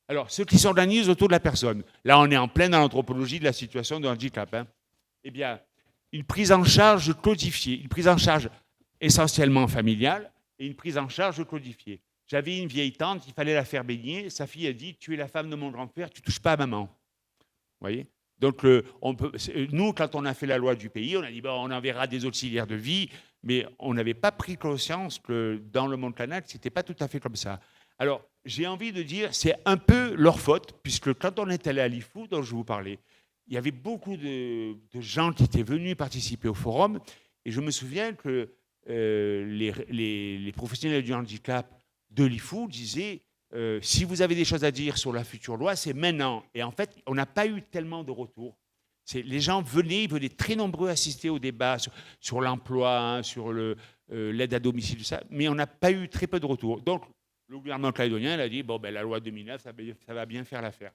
Speaker 1: Alors, ceux qui s'organisent autour de la personne. Là, on est en plein dans l'anthropologie de la situation de handicap. Hein. Eh bien, une prise en charge codifiée, une prise en charge essentiellement familiale et une prise en charge codifiée. J'avais une vieille tante, il fallait la faire baigner. Sa fille a dit, tu es la femme de mon grand-père, tu ne touches pas à maman. Vous voyez. Donc, nous, quand on a fait la loi du pays, on a dit, on enverra des auxiliaires de vie, mais on n'avait pas pris conscience que dans le monde Kanak, ce n'était pas tout à fait comme ça. Alors, j'ai envie de dire, c'est un peu leur faute, puisque quand on est allé à l'IFU, dont je vous parlais, il y avait beaucoup de gens qui étaient venus participer au forum, et je me souviens que les professionnels du handicap de l'IFU disaient si vous avez des choses à dire sur la future loi, c'est maintenant. Et en fait, on n'a pas eu tellement de retours. Les gens venaient très nombreux assister au débat sur l'emploi, hein, sur l'aide à domicile, tout ça, mais on n'a pas eu très peu de retours. Donc, le gouvernement calédonien a dit la loi 2009, ça va bien faire l'affaire.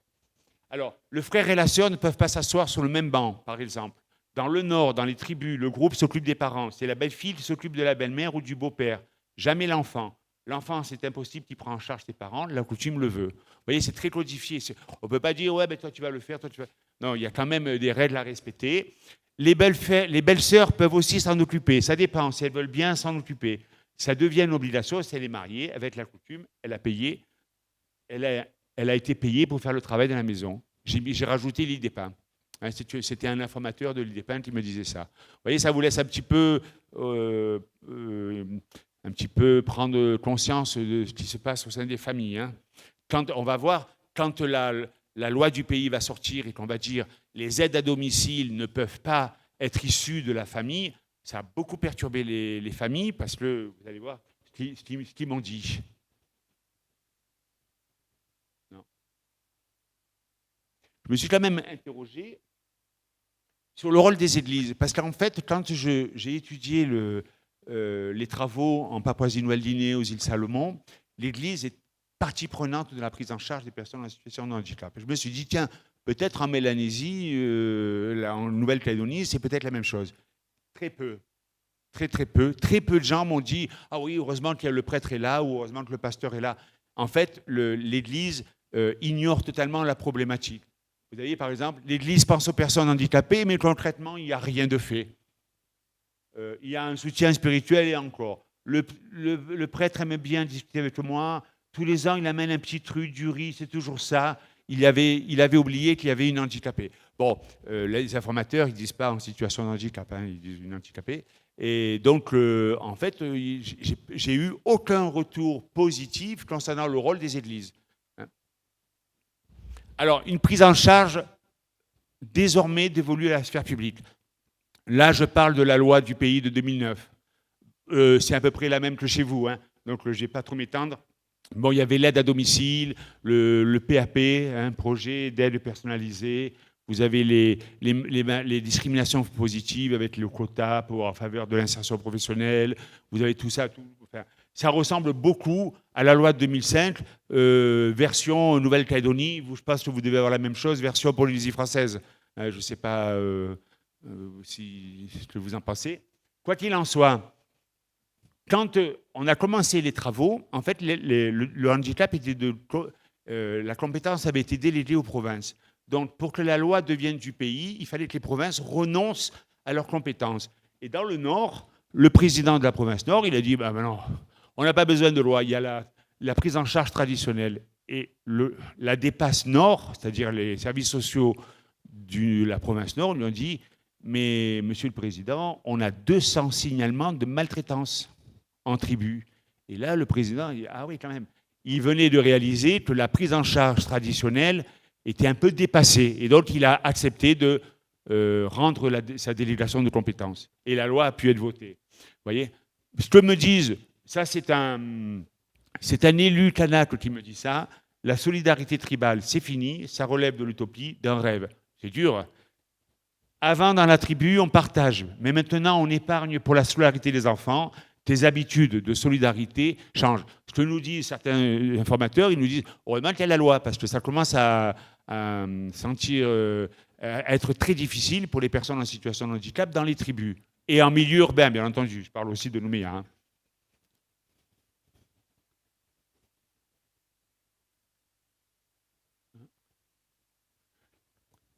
Speaker 1: Alors, le frère et la sœur ne peuvent pas s'asseoir sur le même banc, par exemple. Dans le Nord, dans les tribus, le groupe s'occupe des parents. C'est la belle-fille qui s'occupe de la belle-mère ou du beau-père. Jamais l'enfant. L'enfant, c'est impossible qu'il prenne en charge ses parents. La coutume le veut. Vous voyez, c'est très codifié. On ne peut pas dire, toi, tu vas le faire, toi, tu vas... Non, il y a quand même des règles à respecter. Les belles-sœurs peuvent aussi s'en occuper. Ça dépend. Si elles veulent bien s'en occuper, ça devient une obligation. Si elle est mariée, avec la coutume, elle a payé. Elle a été payée pour faire le travail dans la maison. J'ai rajouté l'IDEPA. C'était un informateur de l'IDEPA qui me disait ça. Vous voyez, ça vous laisse un petit peu prendre conscience de ce qui se passe au sein des familles. Hein. Quand on va voir, quand la loi du pays va sortir et qu'on va dire les aides à domicile ne peuvent pas être issues de la famille, ça a beaucoup perturbé les familles parce que, vous allez voir, ce qu'ils m'ont dit. Non. Je me suis quand même interrogé sur le rôle des églises. Parce qu'en fait, quand j'ai étudié les travaux en Papouasie-Nouvelle-Guinée, aux îles Salomon, l'Église est partie prenante de la prise en charge des personnes en situation de handicap. Et je me suis dit, tiens, peut-être en Mélanésie, en Nouvelle-Calédonie, c'est peut-être la même chose. Très peu. Très peu. Très peu de gens m'ont dit, ah oui, heureusement que le prêtre est là, ou heureusement que le pasteur est là. En fait, l'Église ignore totalement la problématique. Vous voyez, par exemple, l'Église pense aux personnes handicapées, mais concrètement, il n'y a rien de fait. Il y a un soutien spirituel et encore. Le prêtre aimait bien discuter avec moi. Tous les ans, il amène un petit truc, du riz, c'est toujours ça. Il avait oublié qu'il y avait une handicapée. Bon, les informateurs, ils ne disent pas en situation de handicap, hein, ils disent une handicapée. Et donc, en fait, j'ai eu aucun retour positif concernant le rôle des églises. Alors, une prise en charge désormais dévolue à la sphère publique. Là, je parle de la loi du pays de 2009. C'est à peu près la même que chez vous, hein, donc je ne vais pas trop m'étendre. Bon, il y avait l'aide à domicile, le PAP, un projet d'aide personnalisée. Vous avez les discriminations positives avec le quota en faveur de l'insertion professionnelle. Vous avez tout ça. Enfin, ça ressemble beaucoup à la loi de 2005, version Nouvelle-Calédonie. Je pense que vous devez avoir la même chose, version Polynésie française. Je ne sais pas ce que vous en pensez. Quoi qu'il en soit, quand on a commencé les travaux, en fait, le handicap était la compétence avait été déléguée aux provinces. Donc, pour que la loi devienne du pays, il fallait que les provinces renoncent à leurs compétences. Et dans le Nord, le président de la province Nord, il a dit, ben non, on n'a pas besoin de loi, il y a la prise en charge traditionnelle. Et la dépasse Nord, c'est-à-dire les services sociaux de la province Nord, lui ont dit, mais monsieur le président, on a 200 signalements de maltraitance en tribu. Et là, le président, il dit, ah oui, quand même. Il venait de réaliser que la prise en charge traditionnelle était un peu dépassée. Et donc, il a accepté de rendre sa délégation de compétences. Et la loi a pu être votée. Vous voyez, ce que me disent, ça c'est un élu kanak qui me dit ça, la solidarité tribale, c'est fini, ça relève de l'utopie, d'un rêve. C'est dur. Avant, dans la tribu, on partage. Mais maintenant, on épargne pour la scolarité des enfants. Tes habitudes de solidarité changent. Ce que nous disent certains informateurs, ils nous disent heureusement qu'il y a la loi, parce que ça commence à sentir, à être très difficile pour les personnes en situation de handicap dans les tribus. Et en milieu urbain, bien entendu. Je parle aussi de Nouméa. Hein.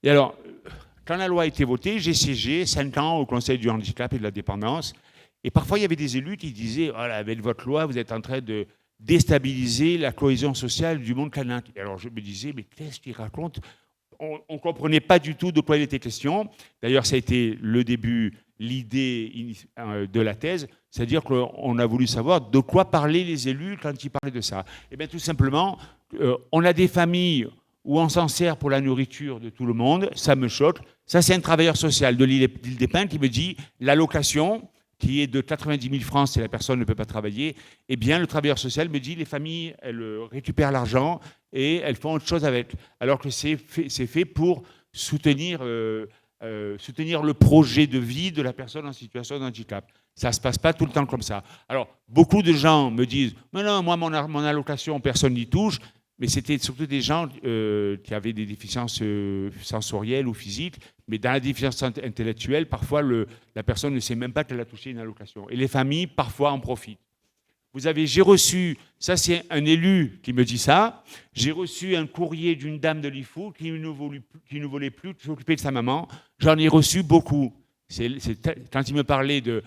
Speaker 1: Et alors, quand la loi a été votée, j'ai siégé 5 ans au Conseil du handicap et de la dépendance. Et parfois, il y avait des élus qui disaient oh là, avec votre loi, vous êtes en train de déstabiliser la cohésion sociale du monde kanak. Et alors, je me disais mais qu'est-ce qu'il raconte ? On ne comprenait pas du tout de quoi il était question. D'ailleurs, ça a été le début, l'idée de la thèse, c'est-à-dire qu'on a voulu savoir de quoi parlaient les élus quand ils parlaient de ça. Et bien, tout simplement, on a des familles où on s'en sert pour la nourriture de tout le monde, ça me choque. Ça, c'est un travailleur social de l'île des Pins qui me dit l'allocation, qui est de 90 000 francs si la personne ne peut pas travailler, eh bien, le travailleur social me dit les familles, elles récupèrent l'argent et elles font autre chose avec. Alors que c'est fait pour soutenir le projet de vie de la personne en situation de handicap. Ça ne se passe pas tout le temps comme ça. Alors, beaucoup de gens me disent « Mais non, moi, mon allocation, personne n'y touche ». Mais c'était surtout des gens qui avaient des déficiences sensorielles ou physiques, mais dans la déficience intellectuelle, parfois la personne ne sait même pas qu'elle a touché une allocation. Et les familles, parfois, en profitent. J'ai reçu, ça c'est un élu qui me dit ça, j'ai reçu un courrier d'une dame de l'IFU qui ne voulait plus s'occuper de sa maman. J'en ai reçu beaucoup. Quand il me parlait de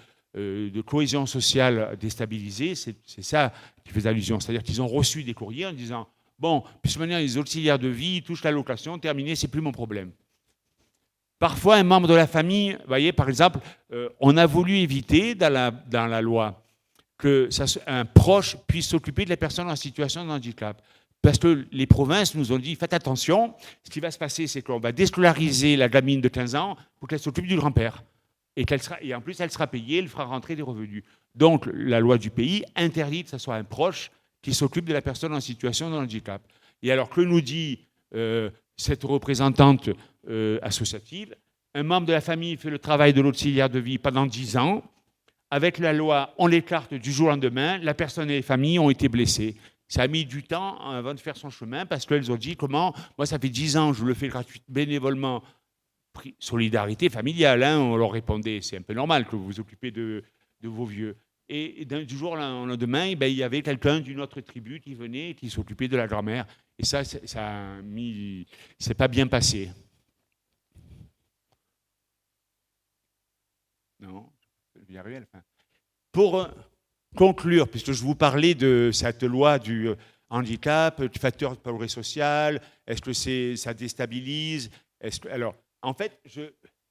Speaker 1: cohésion sociale déstabilisée, c'est ça qui faisait allusion. C'est-à-dire qu'ils ont reçu des courriers en disant bon, puisque maintenant les auxiliaires de vie ils touchent l'allocation, terminé, c'est plus mon problème. Parfois, un membre de la famille, vous voyez, par exemple, on a voulu éviter dans la loi qu'un proche puisse s'occuper de la personne en situation de handicap. Parce que les provinces nous ont dit, faites attention, ce qui va se passer, c'est qu'on va déscolariser la gamine de 15 ans pour qu'elle s'occupe du grand-père. Et en plus, elle sera payée, elle fera rentrer des revenus. Donc, la loi du pays interdit que ce soit un proche qui s'occupe de la personne en situation de handicap. Et alors, que nous dit cette représentante associative? Un membre de la famille fait le travail de l'auxiliaire de vie pendant 10 ans. Avec la loi, on l'écarte du jour au lendemain. La personne et les familles ont été blessées. Ça a mis du temps avant de faire son chemin parce qu'elles ont dit comment, moi ça fait 10 ans, je le fais gratuitement, bénévolement, solidarité familiale, hein, on leur répondait, c'est un peu normal que vous vous occupez de vos vieux. Et du jour au lendemain, ben, il y avait quelqu'un d'une autre tribu qui venait et qui s'occupait de la grand-mère. Et ça a mis, c'est pas bien passé. Non, je vais y arriver à la fin. Pour conclure, puisque je vous parlais de cette loi du handicap, du facteur de progrès social, est-ce que ça déstabilise? Alors, en fait,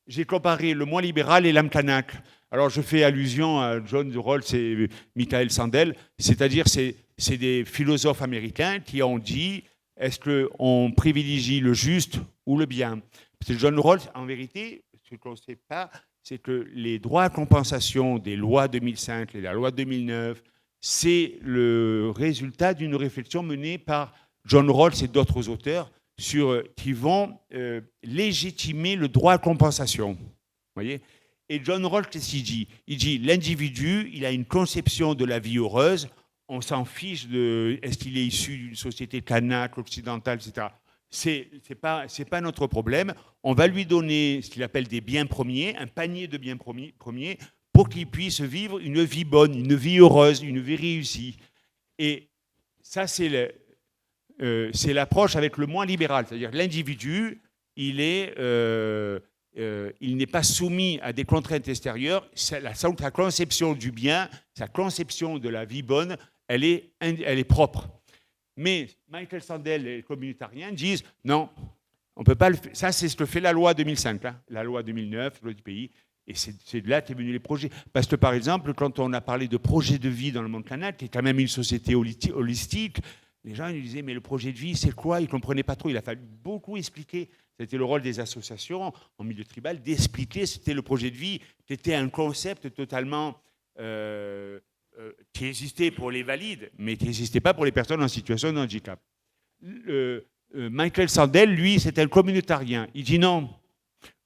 Speaker 1: j'ai comparé le moins libéral et l'âme Kanak. Alors, je fais allusion à John Rawls et Michael Sandel, c'est-à-dire c'est des philosophes américains qui ont dit est-ce qu'on privilégie le juste ou le bien? Parce que John Rawls, en vérité, ce qu'on ne sait pas, c'est que les droits à compensation des lois 2005 et la loi 2009, c'est le résultat d'une réflexion menée par John Rawls et d'autres auteurs qui vont légitimer le droit à compensation. Vous voyez? Et John Rawls, qu'est-ce qu'il dit? Il dit l'individu, il a une conception de la vie heureuse, on s'en fiche de est-ce qu'il est issu d'une société kanak, occidentale, etc. C'est pas notre problème. On va lui donner ce qu'il appelle des biens premiers, un panier de biens premiers, pour qu'il puisse vivre une vie bonne, une vie heureuse, une vie réussie. Et ça, c'est l'approche avec le moins libéral. C'est-à-dire que l'individu, il n'est pas soumis à des contraintes extérieures. Sa conception du bien, sa conception de la vie bonne, elle est propre. Mais Michael Sandel et les communautariens disent non, on ne peut pas le faire. Ça, c'est ce que fait la loi 2005, hein, la loi 2009, la loi du pays. Et c'est de là qu'est venu les projets. Parce que, par exemple, quand on a parlé de projet de vie dans le monde kanak, qui est quand même une société holistique, les gens ils disaient mais le projet de vie, c'est quoi? Ils ne comprenaient pas trop. Il a fallu beaucoup expliquer. C'était le rôle des associations en milieu tribal d'expliquer c'était le projet de vie, qui était un concept totalement qui existait pour les valides, mais qui n'existait pas pour les personnes en situation de handicap. Michael Sandel, lui, c'est un communautarien. Il dit non,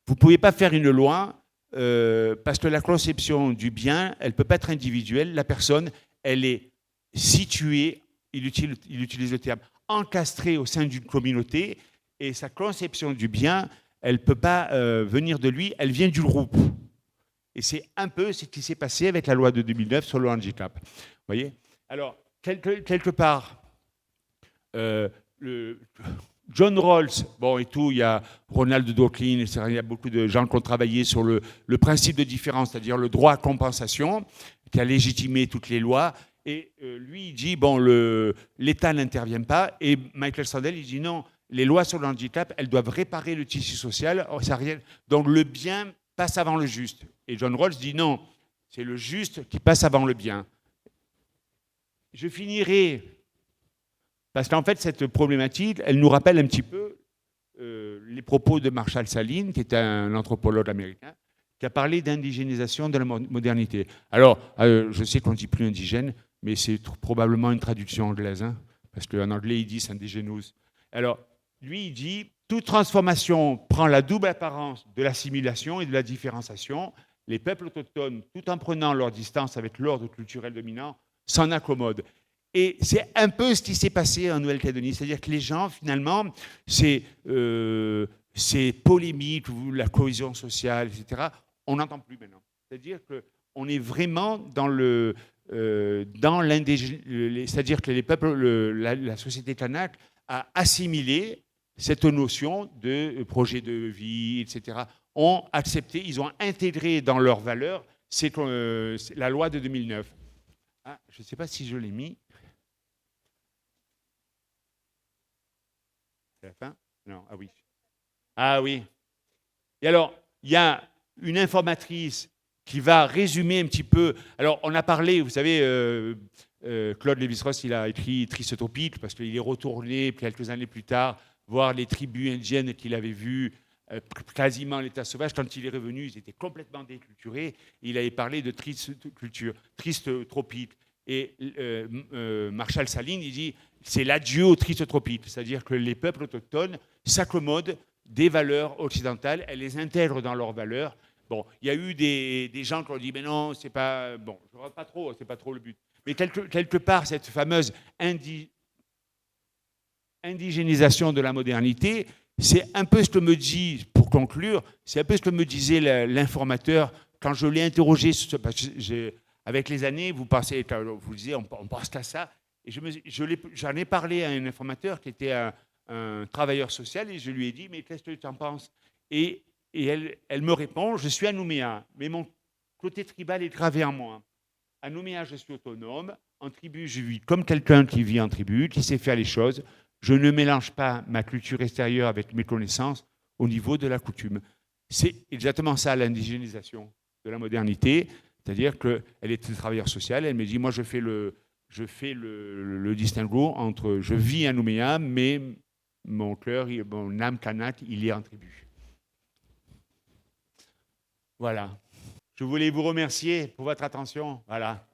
Speaker 1: vous ne pouvez pas faire une loi parce que la conception du bien, elle ne peut pas être individuelle. La personne, elle est située, il utilise le terme, encastrée au sein d'une communauté, et sa conception du bien, elle ne peut pas venir de lui, elle vient du groupe. Et c'est un peu ce qui s'est passé avec la loi de 2009 sur le handicap. Vous voyez? Alors, quelque part, John Rawls, bon et tout, il y a Ronald Dworkin, il y a beaucoup de gens qui ont travaillé sur le principe de différence, c'est-à-dire le droit à compensation, qui a légitimé toutes les lois. Et lui, il dit, bon, l'État n'intervient pas. Et Michael Sandel, il dit non, les lois sur le handicap, elles doivent réparer le tissu social. Donc le bien passe avant le juste. Et John Rawls dit non, c'est le juste qui passe avant le bien. Je finirai, parce qu'en fait, cette problématique, elle nous rappelle un petit peu les propos de Marshall Saline, qui est un anthropologue américain, qui a parlé d'indigénisation de la modernité. Alors, je sais qu'on ne dit plus indigène, mais c'est probablement une traduction anglaise, hein, parce qu'en anglais, ils disent indigénose. Alors, lui, il dit toute transformation prend la double apparence de l'assimilation et de la différenciation. Les peuples autochtones, tout en prenant leur distance avec l'ordre culturel dominant, s'en accommodent. Et c'est un peu ce qui s'est passé en Nouvelle-Calédonie. C'est-à-dire que les gens, finalement, ces polémiques, la cohésion sociale, etc., on n'entend plus maintenant. C'est-à-dire qu'on est vraiment dans c'est-à-dire que les peuples, la société kanak a assimilé cette notion de projet de vie, etc., ont accepté, ils ont intégré dans leurs valeurs la loi de 2009. Ah, je ne sais pas si je l'ai mis. C'est la fin? Non, ah oui. Ah oui. Et alors, il y a une informatrice qui va résumer un petit peu. Alors, on a parlé, vous savez, Claude Lévi-Strauss, il a écrit Triste Tropique parce qu'il est retourné quelques années plus tard voir les tribus indiennes qu'il avait vues quasiment l'état sauvage. Quand il est revenu, ils étaient complètement déculturés. Il avait parlé de triste culture, triste tropique. Et Marshall Saline, il dit, c'est l'adieu au triste tropique. C'est-à-dire que les peuples autochtones s'accommodent des valeurs occidentales, elles les intègrent dans leurs valeurs. Bon, il y a eu des gens qui ont dit, mais non, c'est pas, bon, c'est pas trop le but. Mais quelque part, cette fameuse indigénisation de la modernité, c'est un peu ce que me dit, pour conclure, c'est un peu ce que me disait l'informateur quand je l'ai interrogé, parce que avec les années, vous disiez, on pense qu'à ça. Et j'en ai parlé à un informateur qui était un travailleur social et je lui ai dit, mais qu'est-ce que tu en penses? Et elle me répond, je suis à Nouméa, mais mon côté tribal est gravé en moi. À Nouméa, je suis autonome. En tribu, je vis comme quelqu'un qui vit en tribu, qui sait faire les choses. Je ne mélange pas ma culture extérieure avec mes connaissances au niveau de la coutume. C'est exactement ça, l'indigénisation de la modernité. C'est-à-dire qu'elle est travailleur social. Elle me dit, moi, je fais le distinguo entre je vis à Nouméa, mais mon cœur, mon âme Kanak, il est en tribu. Voilà. Je voulais vous remercier pour votre attention. Voilà.